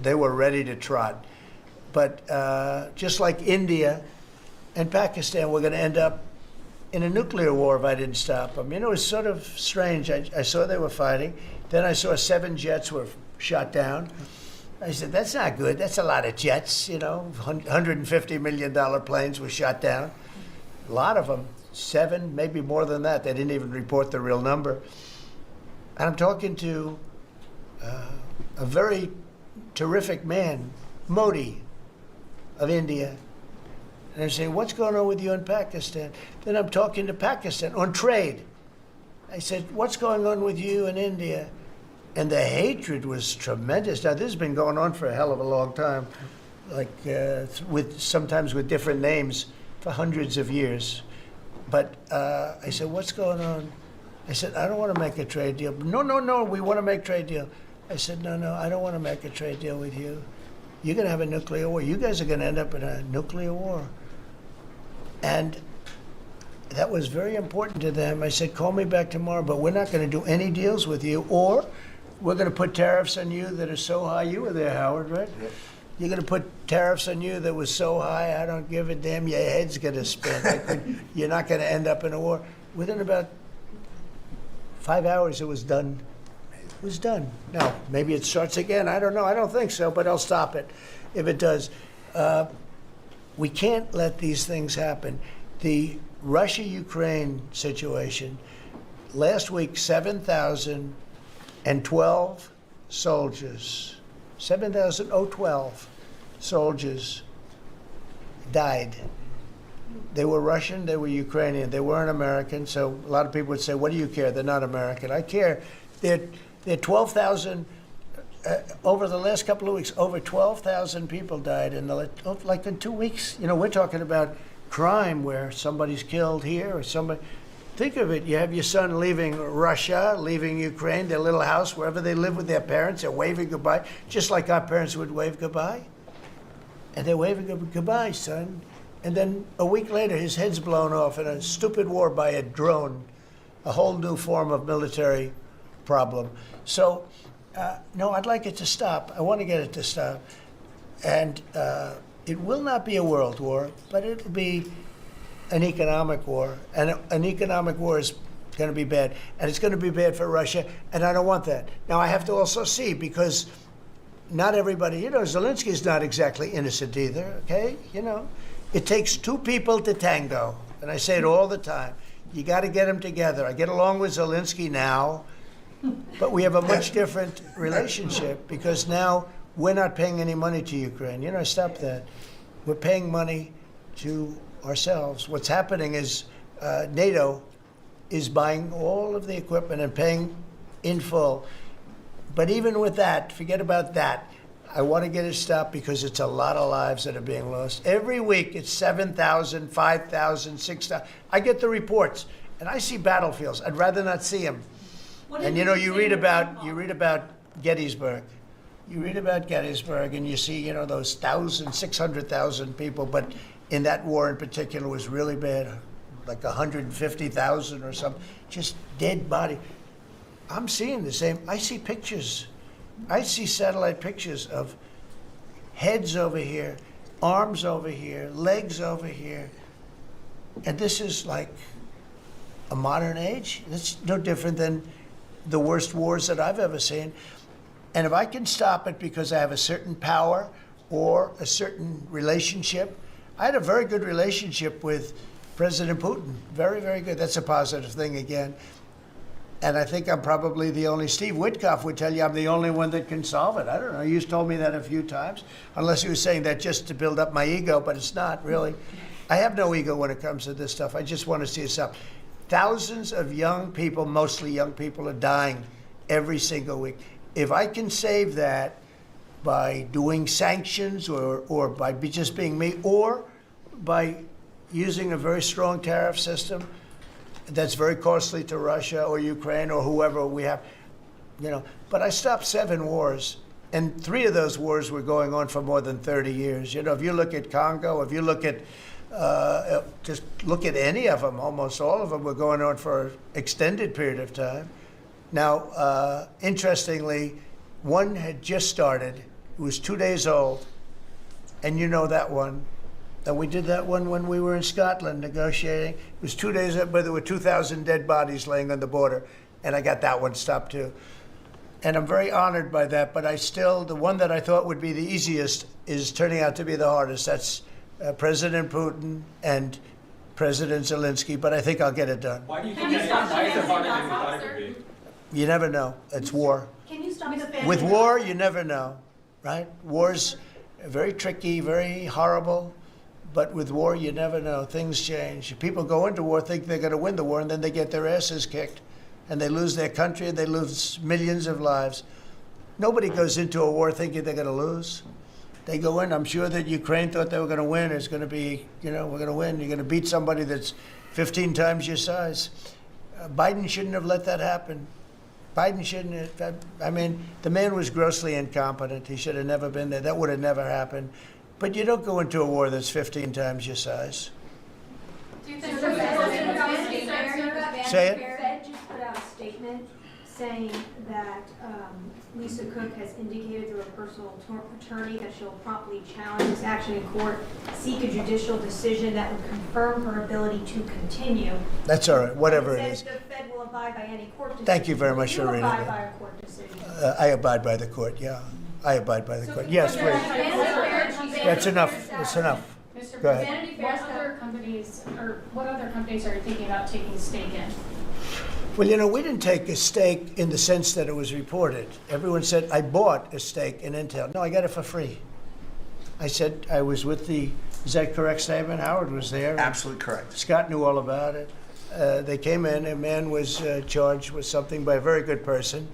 they were ready to trot. But just like India and Pakistan, we're going to end up in a nuclear war if I didn't stop them. You know, it's sort of strange. I saw they were fighting. Then I saw 7 jets were shot down. I said, that's not good. That's a lot of jets, you know. $150 million planes were shot down. A lot of them. 7, maybe more than that. They didn't even report the real number. And I'm talking to a very terrific man, Modi of India. And I say, what's going on with you in Pakistan? Then I'm talking to Pakistan on trade. I said, what's going on with you in India? And the hatred was tremendous. Now, this has been going on for a hell of a long time, like sometimes with different names for hundreds of years. But I said, what's going on? I said, I don't want to make a trade deal. No, we want to make a trade deal. I said, no, I don't want to make a trade deal with you. You're going to have a nuclear war. You guys are going to end up in a nuclear war. And that was very important to them. I said, call me back tomorrow, but we're not going to do any deals with you, or we're going to put tariffs on you that are so high. You were there, Howard, right? Yep. You're going to put tariffs on you that was so high, I don't give a damn, your head's going to spin. You're not going to end up in a war. Within about 5 hours, it was done. It was done. Now, maybe it starts again. I don't know. I don't think so, but I'll stop it if it does. We can't let these things happen. The Russia-Ukraine situation, last week, 7,012 soldiers, 7,012 soldiers died. They were Russian, they were Ukrainian, they weren't American, so a lot of people would say, what do you care? They're not American. I care. They're 12,000 over the last couple of weeks, over 12,000 people died in like in 2 weeks. You know, we're talking about crime where somebody's killed here or somebody. Think of it. You have your son leaving Russia, leaving Ukraine, their little house, wherever they live with their parents. They're waving goodbye, just like our parents would wave goodbye. And they're waving goodbye, son. And then a week later, his head's blown off in a stupid war by a drone, a whole new form of military problem. So, no, I'd like it to stop. I want to get it to stop. And it will not be a world war, but it'll be an economic war. And an economic war is going to be bad. And it's going to be bad for Russia, and I don't want that. Now, I have to also see, because not everybody, you know, Zelenskyy is not exactly innocent either, okay? You know, it takes two people to tango. And I say it all the time. You got to get them together. I get along with Zelenskyy now, but we have a much different relationship because now we're not paying any money to Ukraine. You know, stop that. We're paying money to ourselves. What's happening is NATO is buying all of the equipment and paying in full. But even with that, forget about that. I want to get it stopped because it's a lot of lives that are being lost. Every week it's 7,000, 5,000, 6,000. I get the reports and I see battlefields. I'd rather not see them. And you know, you read about Gettysburg. You read about Gettysburg and you see, you know, those 600,000 people, but in that war in particular was really bad, like 150,000 or something, just dead body. I'm seeing the same. I see pictures. I see satellite pictures of heads over here, arms over here, legs over here. And this is like a modern age. It's no different than the worst wars that I've ever seen. And if I can stop it because I have a certain power or a certain relationship, I had a very good relationship with President Putin. Very, very good. That's a positive thing again. And I think I'm probably the only, Steve Witkoff would tell you I'm the only one that can solve it. I don't know, he's told me that a few times, unless he was saying that just to build up my ego, but it's not really. I have no ego when it comes to this stuff. I just want to see it stop. Thousands of young people, mostly young people, are dying every single week. If I can save that by doing sanctions or by just being me, or by using a very strong tariff system, that's very costly to Russia or Ukraine or whoever we have, you know. But I stopped 7 wars, and 3 of those wars were going on for more than 30 years. You know, if you look at Congo, if you look at, just look at any of them, almost all of them were going on for an extended period of time. Now, interestingly, one had just started. It was 2 days old, and you know that one. And we did that one when we were in Scotland negotiating. It was 2 days, but there were 2,000 dead bodies laying on the border, and I got that one stopped too. And I'm very honored by that, but I still, the one that I thought would be the easiest is turning out to be the hardest. That's President Putin and President Zelenskyy, but I think I'll get it done. Why do you think that is? Why is it harder than you thought it would be? You never know. It's war. Can you stop the family? With war, you never know, right? War's very tricky, very horrible. But with war, you never know. Things change. People go into war, think they're going to win the war, and then they get their asses kicked. And they lose their country, and they lose millions of lives. Nobody goes into a war thinking they're going to lose. They go in. I'm sure that Ukraine thought they were going to win. It's going to be, you know, we're going to win. You're going to beat somebody that's 15 times your size. Biden shouldn't have let that happen. Biden shouldn't have. I mean, the man was grossly incompetent. He should have never been there. That would have never happened. But you don't go into a war that's 15 times your size. Do you think Say it. The Fed just put out a statement saying that Lisa Cook has indicated through a personal attorney that she'll promptly challenge this action in court, seek a judicial decision that would confirm her ability to continue. That's all right, whatever it It is. says the Fed will abide by any court decision. Thank you very much for reading abide that. by a court decision. I abide by the court, yeah. I abide by the court. Yes, please. That's enough. That's enough. Mr. Go ahead. President, what other companies are you thinking about taking stake in? Well, you know, we didn't take a stake in the sense that it was reported. Everyone said, I bought a stake in Intel. No, I got it for free. I said I was with the, is that correct statement? Howard was there. Absolutely correct. Scott knew all about it. They came in, a man was charged with something by a very good person.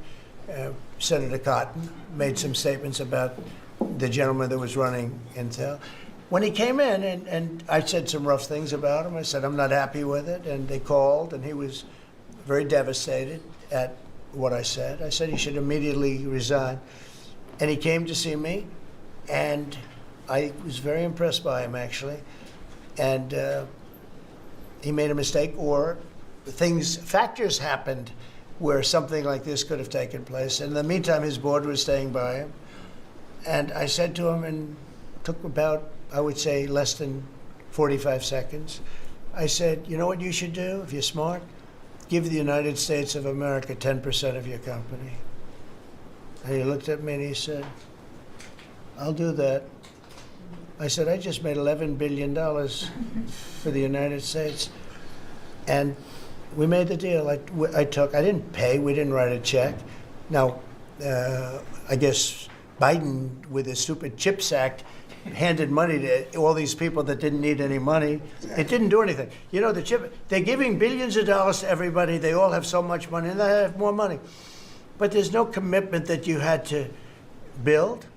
Senator Cotton made some statements about the gentleman that was running Intel. When he came in, and I said some rough things about him, I said, I'm not happy with it, and they called, and he was very devastated at what I said. I said he should immediately resign. And he came to see me, and I was very impressed by him, actually. And he made a mistake, or factors happened where something like this could have taken place. In the meantime, his board was staying by him. And I said to him, and it took about, I would say, less than 45 seconds. I said, you know what you should do if you're smart? Give the United States of America 10% of your company. And he looked at me and he said, I'll do that. I said, I just made $11 billion for the United States. And we made the deal. I didn't pay, we didn't write a check. Now, I guess Biden, with his stupid CHIPS Act, handed money to all these people that didn't need any money. It didn't do anything. You know, they're giving billions of dollars to everybody. They all have so much money, and they have more money. But there's no commitment that you had to build.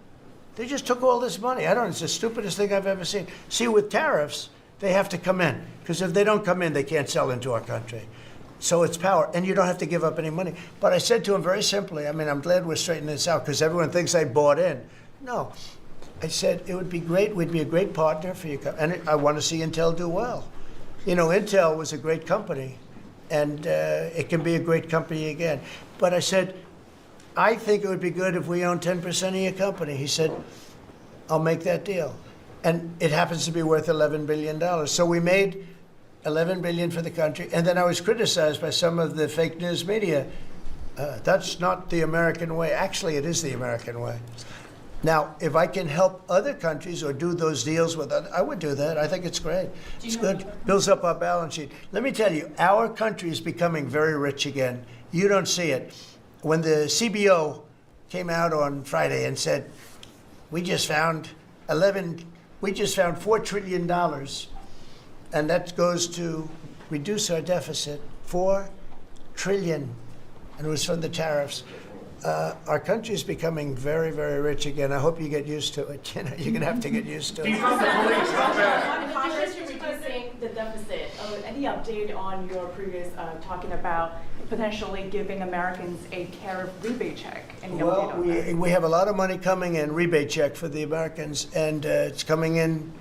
They just took all this money. It's the stupidest thing I've ever seen. See, with tariffs, they have to come in, because if they don't come in, they can't sell into our country. So it's power, and you don't have to give up any money. But I said to him very simply, I'm glad we're straightening this out, because everyone thinks I bought in. No. I said, it would be great, we'd be a great partner for you, and I want to see Intel do well. You know, Intel was a great company, and it can be a great company again. But I said, I think it would be good if we own 10% of your company. He said, I'll make that deal. And it happens to be worth $11 billion. So we made $11 billion for the country, and then I was criticized by some of the fake news media. That's not the American way. Actually, it is the American way. Now, if I can help other countries or do those deals with others, I would do that. I think it's great. It's good. Builds up our balance sheet. Let me tell you, our country is becoming very rich again. You don't see it. When the CBO came out on Friday and said, we just found $4 trillion, and that goes to reduce our deficit, $4 trillion, and it was from the tariffs. Our country is becoming very, very rich again. I hope you get used to it. You know, you're going to have to get used to it. Reducing the deficit, any update on your previous talking about potentially giving Americans a tariff rebate check? Well, we have a lot of money coming in, rebate check for the Americans, and it's coming in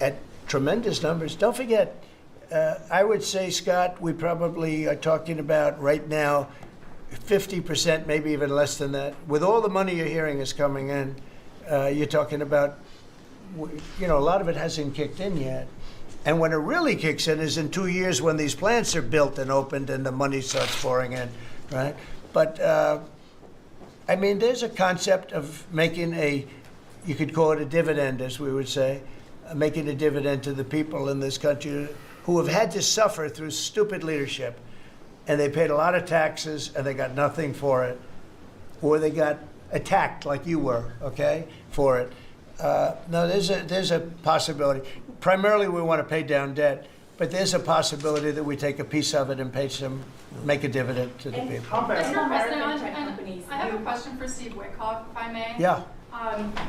at tremendous numbers. Don't forget, I would say, Scott, we probably are talking about right now 50%, maybe even less than that. With all the money you're hearing is coming in, you're talking about, a lot of it hasn't kicked in yet. And when it really kicks in is in 2 years when these plants are built and opened and the money starts pouring in, right? But, there's a concept of making you could call it a dividend, as we would say, making a dividend to the people in this country who have had to suffer through stupid leadership. And they paid a lot of taxes, and they got nothing for it. Or they got attacked like you were, okay, for it. No, there's a possibility. Primarily, we want to pay down debt, but there's a possibility that we take a piece of it and make a dividend to the people. Mr. President, I have a question for Steve Witkoff, if I may. Yeah.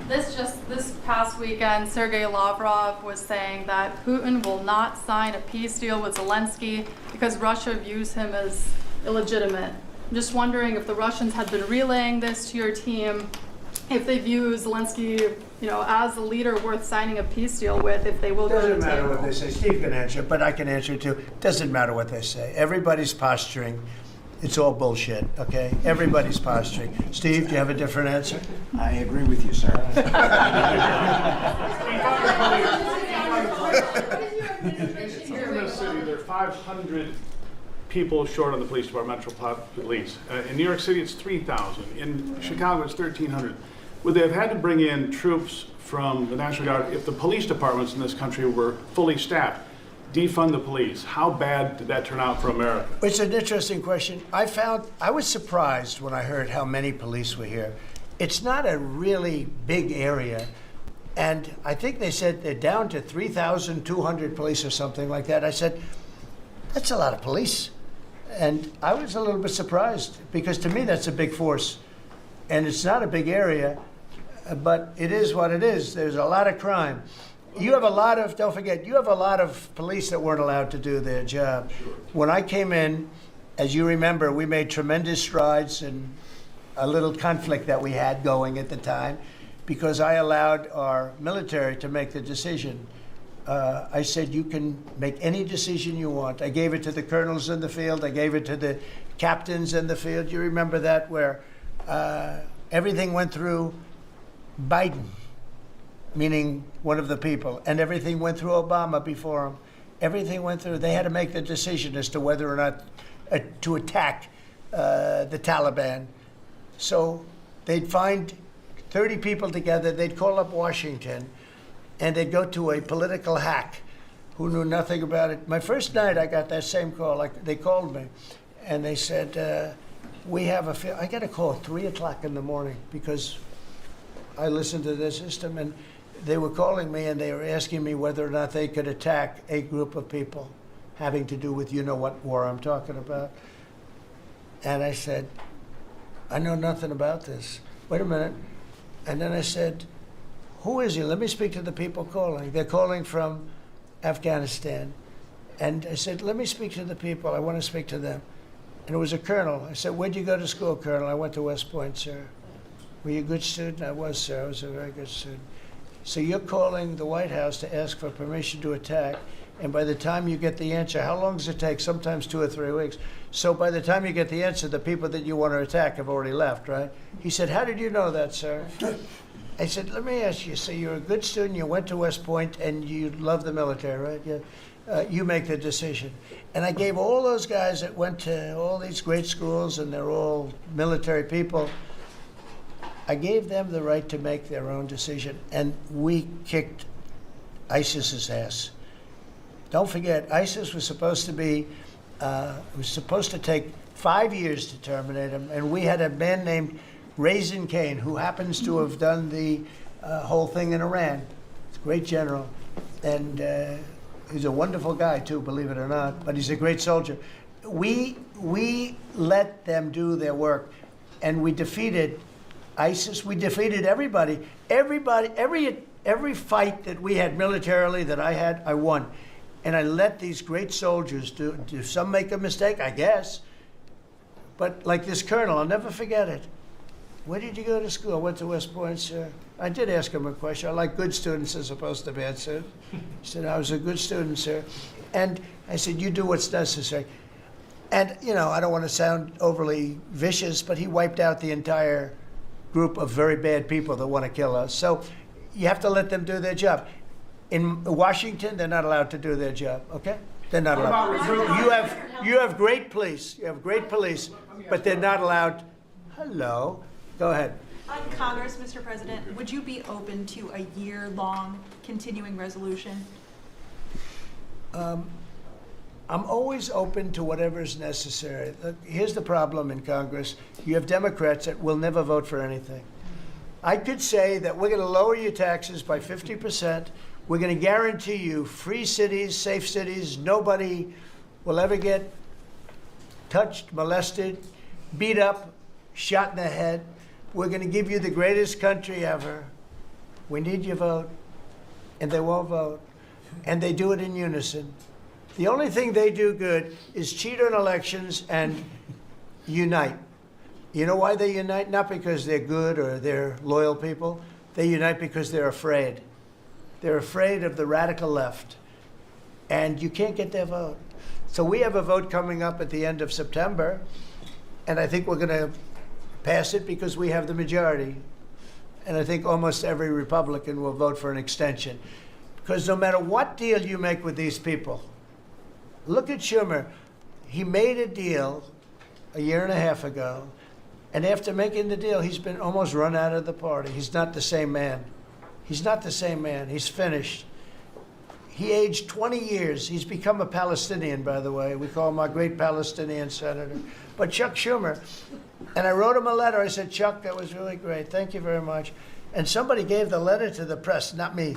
This past weekend, Sergei Lavrov was saying that Putin will not sign a peace deal with Zelenskyy because Russia views him as illegitimate. I'm just wondering if the Russians had been relaying this to your team, if they view Zelenskyy, as a leader worth signing a peace deal with, if they will go to the table. Doesn't matter what they say. Steve can answer, but I can answer it too. Doesn't matter what they say. Everybody's posturing. It's all bullshit, okay? Everybody's posturing. Steve, do you have a different answer? I agree with you, sir. In the city, there are 500 people short on the police department, Metro Police. In New York City, it's 3,000. In Chicago, it's 1,300. Would they have had to bring in troops from the National Guard if the police departments in this country were fully staffed? Defund the police. How bad did that turn out for America? It's an interesting question. I was surprised when I heard how many police were here. It's not a really big area. And I think they said they're down to 3,200 police or something like that. I said, that's a lot of police. And I was a little bit surprised because to me, that's a big force and it's not a big area, but it is what it is. There's a lot of crime. You have a lot of, don't forget, you have a lot of police that weren't allowed to do their job. When I came in, as you remember, we made tremendous strides in a little conflict that we had going at the time because I allowed our military to make the decision. I said, you can make any decision you want. I gave it to the colonels in the field. I gave it to the captains in the field. You remember that, where everything went through Biden, meaning one of the people, and everything went through Obama before him. Everything went through. They had to make the decision as to whether or not to attack the Taliban. So they'd find 30 people together. They'd call up Washington, and they'd go to a political hack who knew nothing about it. My first night, I got that same call. Like, they called me, and they said, we have I got a call at 3 o'clock in the morning because I listened to their system, and they were calling me, and they were asking me whether or not they could attack a group of people having to do with you-know-what war I'm talking about. And I said, I know nothing about this. Wait a minute. And then I said, who is he? Let me speak to the people calling. They're calling from Afghanistan. And I said, let me speak to the people. I want to speak to them. And it was a colonel. I said, where'd you go to school, Colonel? I went to West Point, sir. Were you a good student? I was, sir. I was a very good student. So you're calling the White House to ask for permission to attack, and by the time you get the answer, how long does it take? Sometimes 2 or 3 weeks. So by the time you get the answer, the people that you want to attack have already left, right? He said, how did you know that, sir? I said, let me ask you, so you're a good student, you went to West Point, and you love the military, right? Yeah. You make the decision. And I gave all those guys that went to all these great schools, and they're all military people, I gave them the right to make their own decision, and we kicked ISIS's ass. Don't forget, ISIS was supposed to be, take 5 years to terminate them, and we had a man named Raisin Kane, who happens to have done the whole thing in Iran. He's a great general, and he's a wonderful guy too, believe it or not, but he's a great soldier. We let them do their work, and we defeated ISIS. We defeated everybody. Every fight that we had militarily that I had, I won. And I let these great soldiers do some make a mistake, I guess. But like this colonel, I'll never forget it. Where did you go to school? I went to West Point, sir. I did ask him a question. I like good students as opposed to bad students. He said, I was a good student, sir. And I said, you do what's necessary. And, you know, I don't want to sound overly vicious, but he wiped out the entire group of very bad people that want to kill us. So you have to let them do their job. In Washington, they're not allowed to do their job, okay? They're not allowed. You have great police. You have great police, but they're not allowed. Hello. Go ahead. On Congress, Mr. President, would you be open to a year-long continuing resolution? I'm always open to whatever is necessary. Look, here's the problem in Congress. You have Democrats that will never vote for anything. I could say that we're going to lower your taxes by 50%. We're going to guarantee you free cities, safe cities. Nobody will ever get touched, molested, beat up, shot in the head. We're going to give you the greatest country ever. We need your vote. And they won't vote. And they do it in unison. The only thing they do good is cheat on elections and unite. You know why they unite? Not because they're good or they're loyal people. They unite because they're afraid. They're afraid of the radical left. And you can't get their vote. So we have a vote coming up at the end of September. And I think we're going to pass it because we have the majority. And I think almost every Republican will vote for an extension. Because no matter what deal you make with these people, look at Schumer. He made a deal a year and a half ago, and after making the deal, he's been almost run out of the party. He's not the same man. He's not the same man. He's finished. He aged 20 years. He's become a Palestinian, by the way. We call him our great Palestinian senator. But Chuck Schumer, and I wrote him a letter. I said, Chuck, that was really great. Thank you very much. And somebody gave the letter to the press, not me.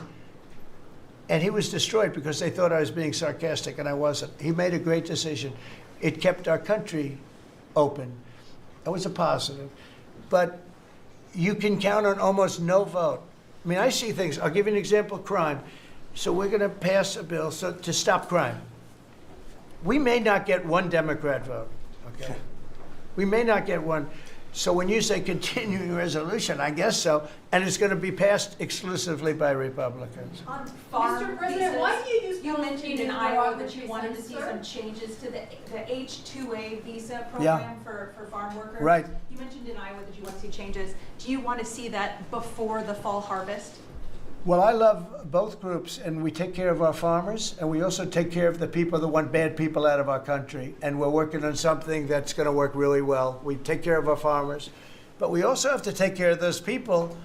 And he was destroyed because they thought I was being sarcastic, and I wasn't. He made a great decision. It kept our country open. That was a positive. But you can count on almost no vote. I mean, I see things. I'll give you an example, crime. So we're going to pass a bill to stop crime. We may not get one Democrat vote, okay? We may not get one. So when you say continuing resolution, I guess so, and it's going to be passed exclusively by Republicans. On farm Mr. President, visas, why do you use you Putin mentioned in in Iowa that Iowa you wanted to see sir? some changes to the H-2A visa Yeah. program for farm workers. Right. You mentioned in Iowa that you want to see changes. Do you want to see that before the fall harvest? Well, I love both groups, and we take care of our farmers, and we also take care of the people that want bad people out of our country. And we're working on something that's going to work really well. We take care of our farmers, but we also have to take care of those people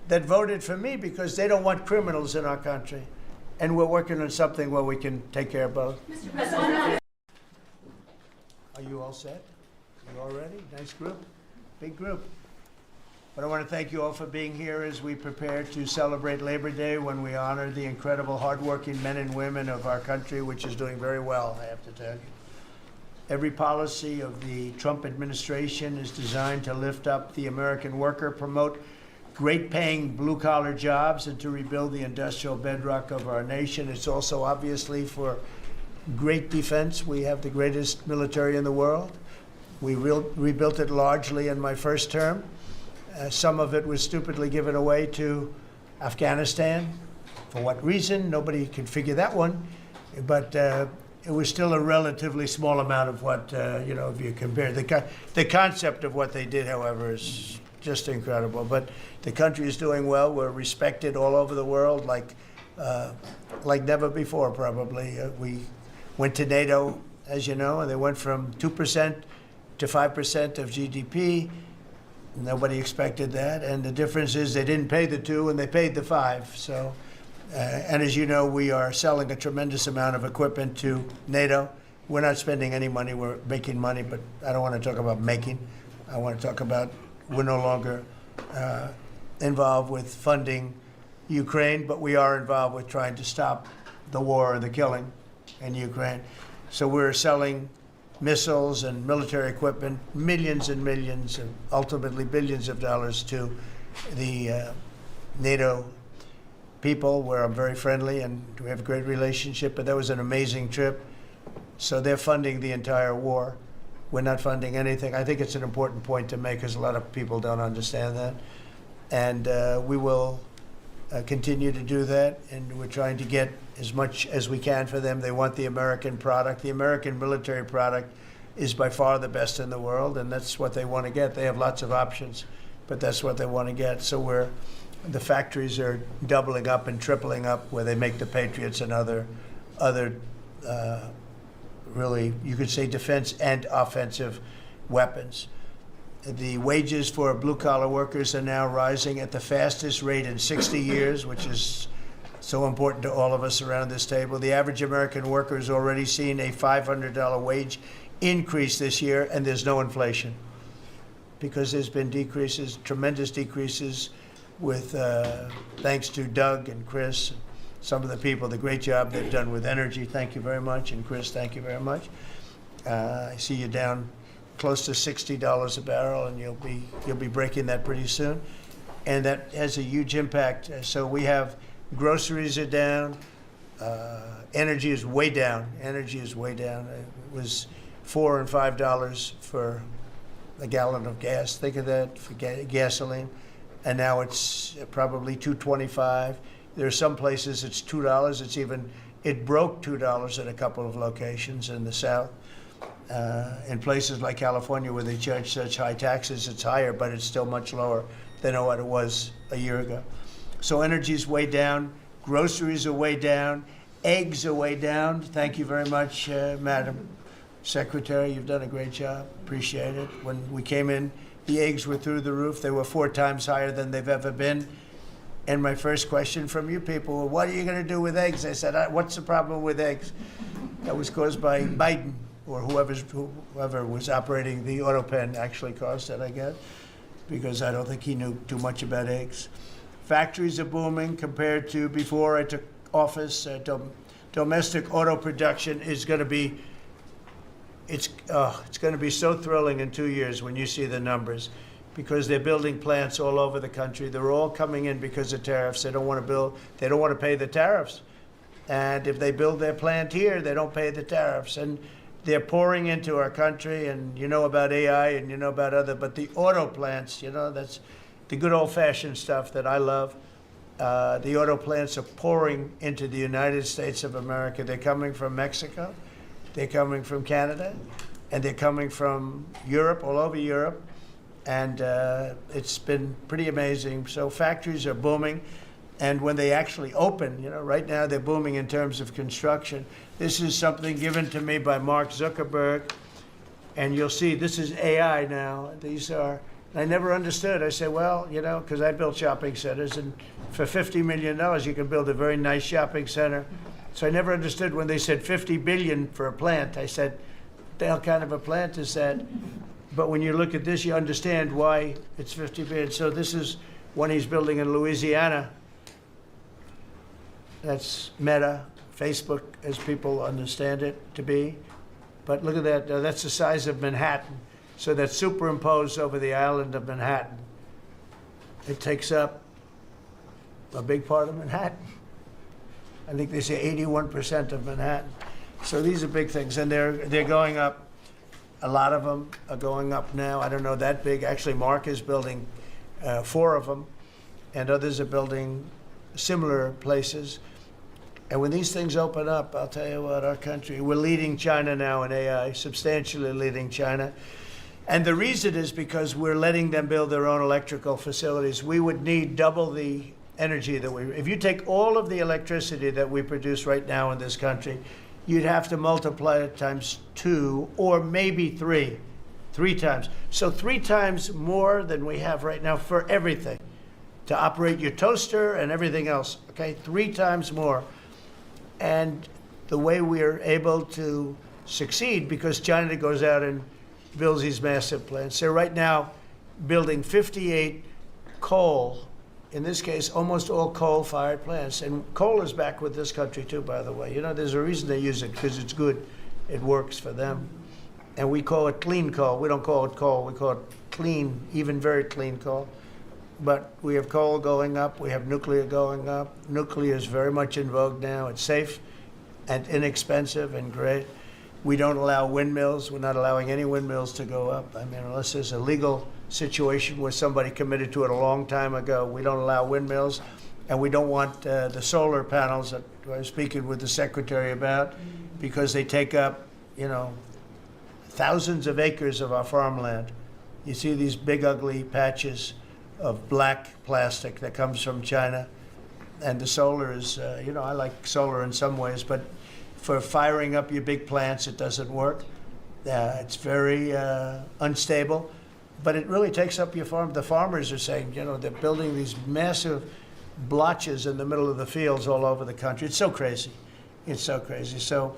that voted for me because they don't want criminals in our country. And we're working on something where we can take care of both. Mr. President, Are you all set? You all ready? Nice group. Big group. But I want to thank you all for being here as we prepare to celebrate Labor Day, when we honor the incredible hardworking men and women of our country, which is doing very well, I have to tell you. Every policy of the Trump administration is designed to lift up the American worker, promote great-paying blue-collar jobs, and to rebuild the industrial bedrock of our nation. It's also obviously for great defense. We have the greatest military in the world. We rebuilt it largely in my first term. Some of it was stupidly given away to Afghanistan. For what reason? Nobody can figure that one. But it was still a relatively small amount of what, if you compare. The concept of what they did, however, is just incredible. But the country is doing well. We're respected all over the world like never before, probably. We went to NATO, as you know, and they went from 2% to 5% of GDP. Nobody expected that, and the difference is they didn't pay the 2 and they paid the 5. So, and as you know, we are selling a tremendous amount of equipment to NATO. We're not spending any money, we're making money, but I don't want to talk about making. I want to talk about we're no longer involved with funding Ukraine, but we are involved with trying to stop the war or the killing in Ukraine. So we're selling missiles and military equipment, millions and millions, and ultimately billions of dollars to the NATO people, where I'm very friendly and we have a great relationship. But that was an amazing trip. So they're funding the entire war. We're not funding anything. I think it's an important point to make, because a lot of people don't understand that. And we will continue to do that, and we're trying to get as much as we can for them. They want the American product. The American military product is by far the best in the world, and that's what they want to get. They have lots of options, but that's what they want to get. So the factories are doubling up and tripling up where they make the Patriots and other really, you could say, defense and offensive weapons. The wages for blue-collar workers are now rising at the fastest rate in 60 years, which is so important to all of us around this table. The average American worker has already seen a $500 wage increase this year, and there's no inflation, because there's been decreases, tremendous decreases, with thanks to Doug and Chris, some of the people, the great job they've done with energy. Thank you very much. And Chris, thank you very much. I see you down close to $60 a barrel, and you'll be breaking that pretty soon, and that has a huge impact. So we have groceries are down, energy is way down. Energy is way down. It was $4 and $5 for a gallon of gas. Think of that, for gasoline, and now it's probably $2.25. There are some places it's $2. It broke $2 at a couple of locations in the South. In places like California, where they charge such high taxes, it's higher, but it's still much lower than what it was a year ago. So energy's way down, groceries are way down, eggs are way down. Thank you very much, Madam Secretary. You've done a great job. Appreciate it. When we came in, the eggs were through the roof. They were 4 times higher than they've ever been. And my first question from you people were, what are you going to do with eggs? I said, what's the problem with eggs? That was caused by Biden, or whoever was operating the auto pen actually caused it, I guess, because I don't think he knew too much about eggs. Factories are booming compared to before I took office. Domestic auto production is going to be, it's going to be so thrilling in 2 years when you see the numbers. because they're building plants all over the country. They're all coming in because of tariffs. They don't want to build, they don't want to pay the tariffs. And if they build their plant here, they don't pay the tariffs. And they're pouring into our country, and you know about AI and you know about other, but the auto plants, you know, that's the good old-fashioned stuff that I love. The auto plants are pouring into the United States of America. They're coming from Mexico, they're coming from Canada, and they're coming from Europe, all over Europe. And it's been pretty amazing. So factories are booming. And when they actually open, you know, right now they're booming in terms of construction. This is something given to me by Mark Zuckerberg. And you'll see this is AI now. These are, I never understood. I said, well, you know, because I built shopping centers, and for $50 million, you can build a very nice shopping center. So I never understood when they said 50 billion for a plant. I said, what the hell kind of a plant is that? But when you look at this, you understand why it's 50 billion. So this is one he's building in Louisiana. That's Meta, Facebook, as people understand it to be. But look at that, that's the size of Manhattan. So that's superimposed over the island of Manhattan. It takes up a big part of Manhattan. I think they say 81% of Manhattan. So these are big things, and they're going up. A lot of them are going up now. I don't know that big. Actually, Mark is building 4 of them, and others are building similar places. And when these things open up, I'll tell you what, our country, we're leading China now in AI, substantially leading China. And the reason is because we're letting them build their own electrical facilities. We would need double the energy that if you take all of the electricity that we produce right now in this country, you'd have to multiply it times 2 or maybe 3 times. So 3 times more than we have right now for everything, to operate your toaster and everything else, okay? 3 times more. And the way we are able to succeed, because China goes out and builds these massive plants. They're right now building 58 coal, in this case, almost all coal-fired plants. And coal is back with this country too, by the way. You know, there's a reason they use it, because it's good. It works for them. And we call it clean coal. We don't call it coal. We call it clean, even very clean coal. But we have coal going up. We have nuclear going up. Nuclear is very much in vogue now. It's safe and inexpensive and great. We don't allow windmills. We're not allowing any windmills to go up. I mean, unless there's a legal situation where somebody committed to it a long time ago, we don't allow windmills. And we don't want the solar panels that I was speaking with the secretary about, because they take up, you know, thousands of acres of our farmland. You see these big, ugly patches of black plastic that comes from China. And the solar is, you know, I like solar in some ways, but for firing up your big plants, it doesn't work. It's very unstable, but it really takes up your farm. The farmers are saying, you know, they're building these massive blotches in the middle of the fields all over the country. It's so crazy. It's so crazy. So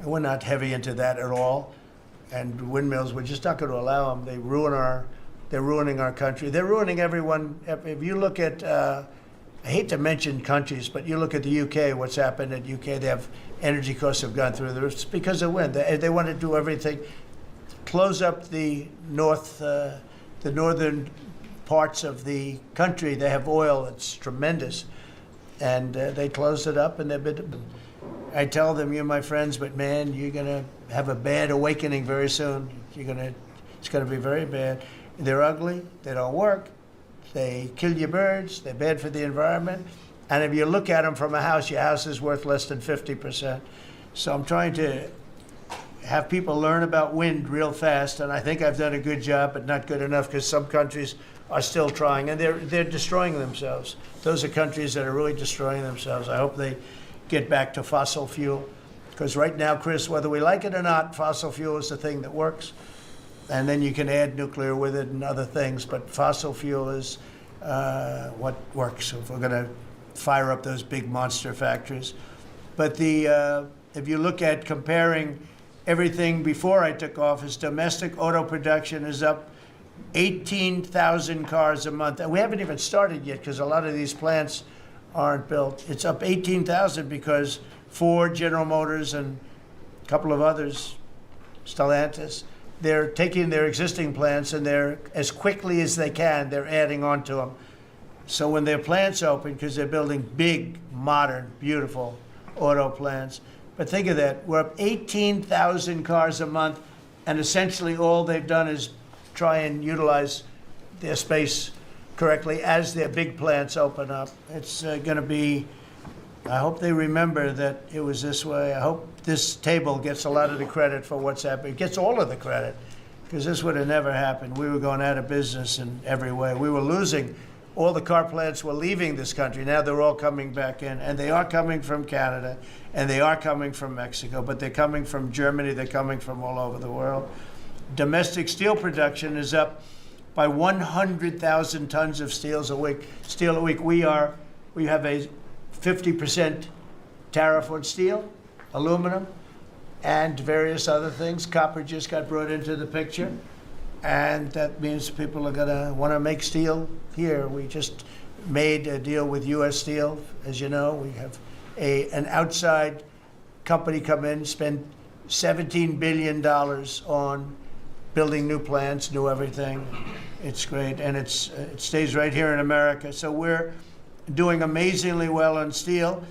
we're not heavy into that at all. And windmills, we're just not going to allow them. They're ruining our country. They're ruining everyone. If you look at, I hate to mention countries, but you look at the UK, what's happened at UK, they have energy costs have gone through the roof. It's because of wind. They want to do everything, close up the northern parts of the country. They have oil, it's tremendous. And they closed it up, and I tell them, you're my friends, but man, you're going to have a bad awakening very soon. It's going to be very bad. They're ugly, they don't work, they kill your birds, they're bad for the environment. And if you look at them from a house, your house is worth less than 50%. So I'm trying to have people learn about wind real fast, and I think I've done a good job, but not good enough, because some countries are still trying, and they're destroying themselves. Those are countries that are really destroying themselves. I hope they get back to fossil fuel, because right now, Chris, whether we like it or not, fossil fuel is the thing that works. And then you can add nuclear with it and other things, but fossil fuel is what works if we're going to fire up those big monster factories. But if you look at comparing everything before I took office, domestic auto production is up 18,000 cars a month. And we haven't even started yet, because a lot of these plants aren't built. It's up 18,000 because Ford, General Motors, and a couple of others, Stellantis, they're taking their existing plants and they're, as quickly as they can, they're adding on to them. So when their plants open, because they're building big, modern, beautiful auto plants, but think of that, we're up 18,000 cars a month, and essentially all they've done is try and utilize their space correctly as their big plants open up. It's going to be, I hope they remember that it was this way. I hope this table gets a lot of the credit for what's happening. It gets all of the credit, because this would have never happened. We were going out of business in every way. We were losing. All the car plants were leaving this country. Now they're all coming back in, and they are coming from Canada, and they are coming from Mexico, but they're coming from Germany. They're coming from all over the world. Domestic steel production is up by 100,000 tons of steel a week. We have a 50% tariff on steel, aluminum, and various other things. Copper just got brought into the picture, and that means people are going to want to make steel here. We just made a deal with U.S. Steel. As you know, we have an outside company come in, spend $17 billion on building new plants, new everything. It's great, and it stays right here in America. So we're doing amazingly well on steel,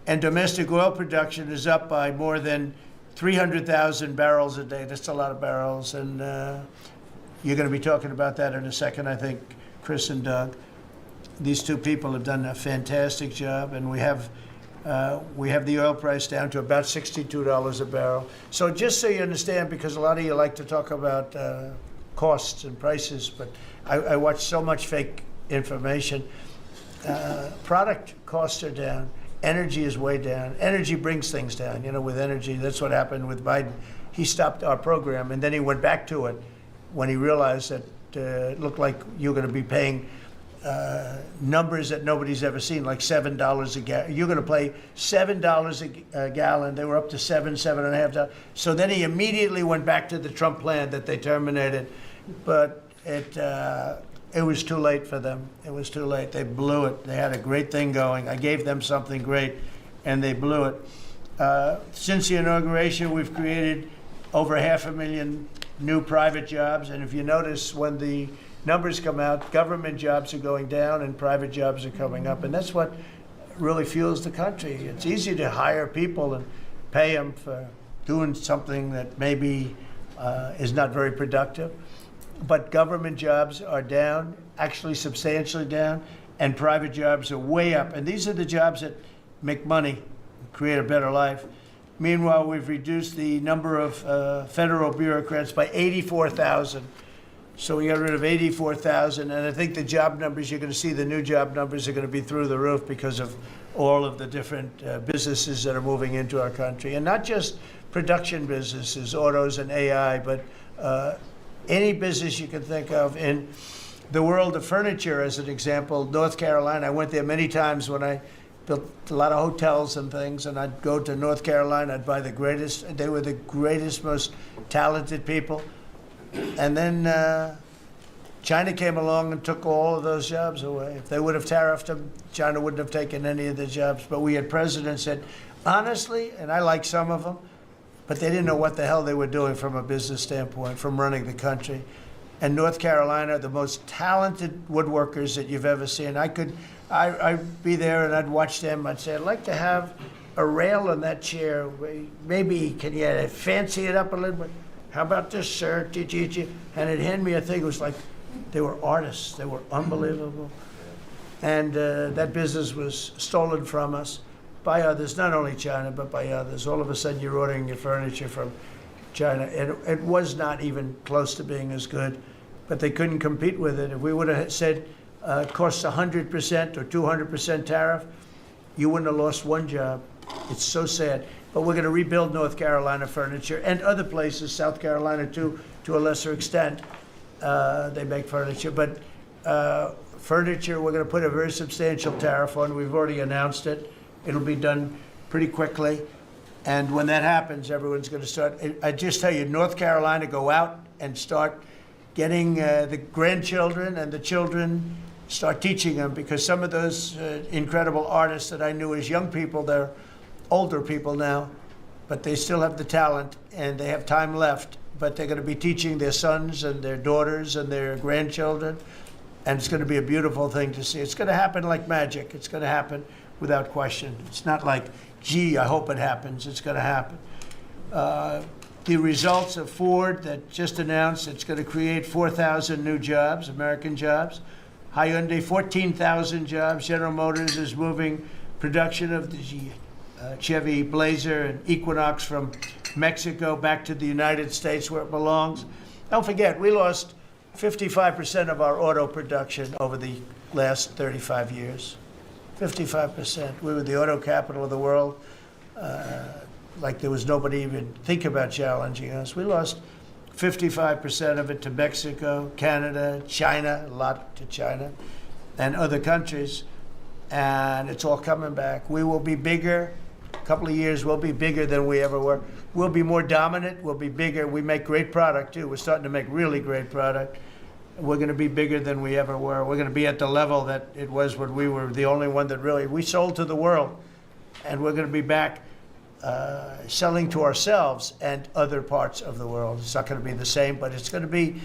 and domestic oil production is up by more than 300,000 barrels a day. That's a lot of barrels, and you're going to be talking about that in a second, I think, Chris and Doug. These two people have done a fantastic job, and we have the oil price down to about $62 a barrel. So just so you understand, because a lot of you like to talk about costs and prices, but I watch so much fake information. Product costs are down. Energy is way down. Energy brings things down. You know, with energy, that's what happened with Biden. He stopped our program, and then he went back to it when he realized that it looked like you're going to be paying numbers that nobody's ever seen, like $7 a gallon. You're going to pay $7 a gallon. They were up to $7.5. So then he immediately went back to the Trump plan that they terminated, but it was too late for them. It was too late. They blew it. They had a great thing going. I gave them something great, and they blew it. Since the inauguration, we've created over 500,000 new private jobs, and if you notice, when the numbers come out, government jobs are going down and private jobs are coming up, and that's what really fuels the country. It's easy to hire people and pay them for doing something that maybe is not very productive, but government jobs are down, actually substantially down, and private jobs are way up, and these are the jobs that make money, create a better life. Meanwhile, we've reduced the number of federal bureaucrats by 84,000. So we got rid of 84,000, and I think the job numbers, you're going to see the new job numbers are going to be through the roof because of all of the different businesses that are moving into our country. And not just production businesses, autos and AI, but any business you can think of. In the world of furniture, as an example, North Carolina, I went there many times when I built a lot of hotels and things, and I'd go to North Carolina, I'd buy the greatest, they were the greatest, most talented people. And then China came along and took all of those jobs away. If they would have tariffed them, China wouldn't have taken any of the jobs. But we had presidents that, honestly, and I like some of them, but they didn't know what the hell they were doing from a business standpoint, from running the country. And North Carolina, the most talented woodworkers that you've ever seen. I'd be there and I'd watch them. I'd say, I'd like to have a rail on that chair. Maybe can you fancy it up a little bit? How about this, sir? And it'd hand me a thing. It was like they were artists. They were unbelievable. And that business was stolen from us by others, not only China, but by others. All of a sudden, you're ordering your furniture from China. It was not even close to being as good, but they couldn't compete with it. If we would have said it costs 100% or 200% tariff, you wouldn't have lost one job. It's so sad. But we're going to rebuild North Carolina furniture and other places, South Carolina too, to a lesser extent. They make furniture. But furniture, we're going to put a very substantial tariff on. We've already announced it. It'll be done pretty quickly. And when that happens, everyone's going to start. I just tell you, North Carolina, go out and start getting the grandchildren and the children, start teaching them, because some of those incredible artists that I knew as young people, they're older people now, but they still have the talent and they have time left, but they're going to be teaching their sons and their daughters and their grandchildren. And it's going to be a beautiful thing to see. It's going to happen like magic. It's going to happen without question. It's not like, gee, I hope it happens. It's going to happen. The results of Ford that just announced it's going to create 4,000 new jobs, American jobs. Hyundai, 14,000 jobs. General Motors is moving production of the Chevy Blazer and Equinox from Mexico back to the United States where it belongs. Don't forget, we lost 55% of our auto production over the last 35 years. 55%. We were the auto capital of the world. Like there was nobody even think about challenging us. We lost 55% of it to Mexico, Canada, China, a lot to China, and other countries. And it's all coming back. We will be bigger. A couple of years, we'll be bigger than we ever were. We'll be more dominant. We'll be bigger. We make great product, too. We're starting to make really great product. We're going to be bigger than we ever were. We're going to be at the level that it was when we were the only one that really, we sold to the world. And we're going to be back selling to ourselves and other parts of the world. It's not going to be the same, but it's going to be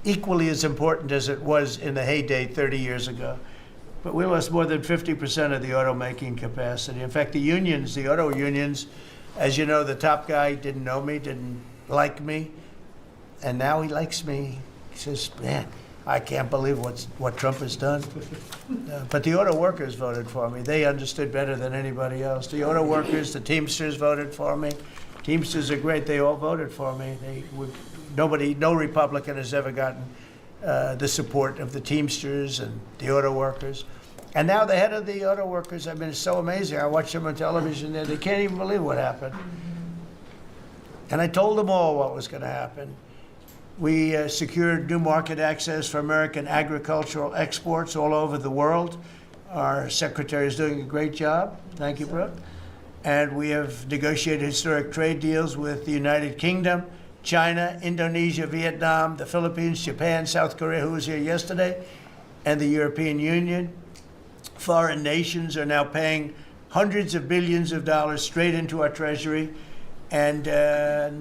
equally as important as it was in the heyday 30 years ago. But we lost more than 50% of the automaking capacity. In fact, the unions, the auto unions, as you know, the top guy didn't know me, didn't like me, and now he likes me. He says, man, I can't believe what Trump has done. But the auto workers voted for me. They understood better than anybody else. The auto workers, the Teamsters voted for me. Teamsters are great. They all voted for me. No Republican has ever gotten the support of the Teamsters and the auto workers. And now the head of the auto workers, I mean, it's so amazing. I watch them on television there. They can't even believe what happened. And I told them all what was going to happen. We secured new market access for American agricultural exports all over the world. Our secretary is doing a great job. Thank you, Brooke. And we have negotiated historic trade deals with the United Kingdom, China, Indonesia, Vietnam, the Philippines, Japan, South Korea, who was here yesterday, and the European Union. Foreign nations are now paying hundreds of billions of dollars straight into our treasury, and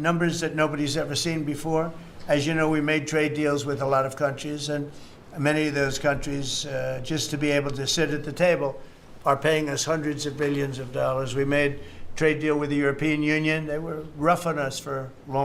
numbers that nobody's ever seen before. As you know, we made trade deals with a lot of countries, and many of those countries, just to be able to sit at the table, are paying us hundreds of billions of dollars. We made a trade deal with the European Union. They were rough on us for a long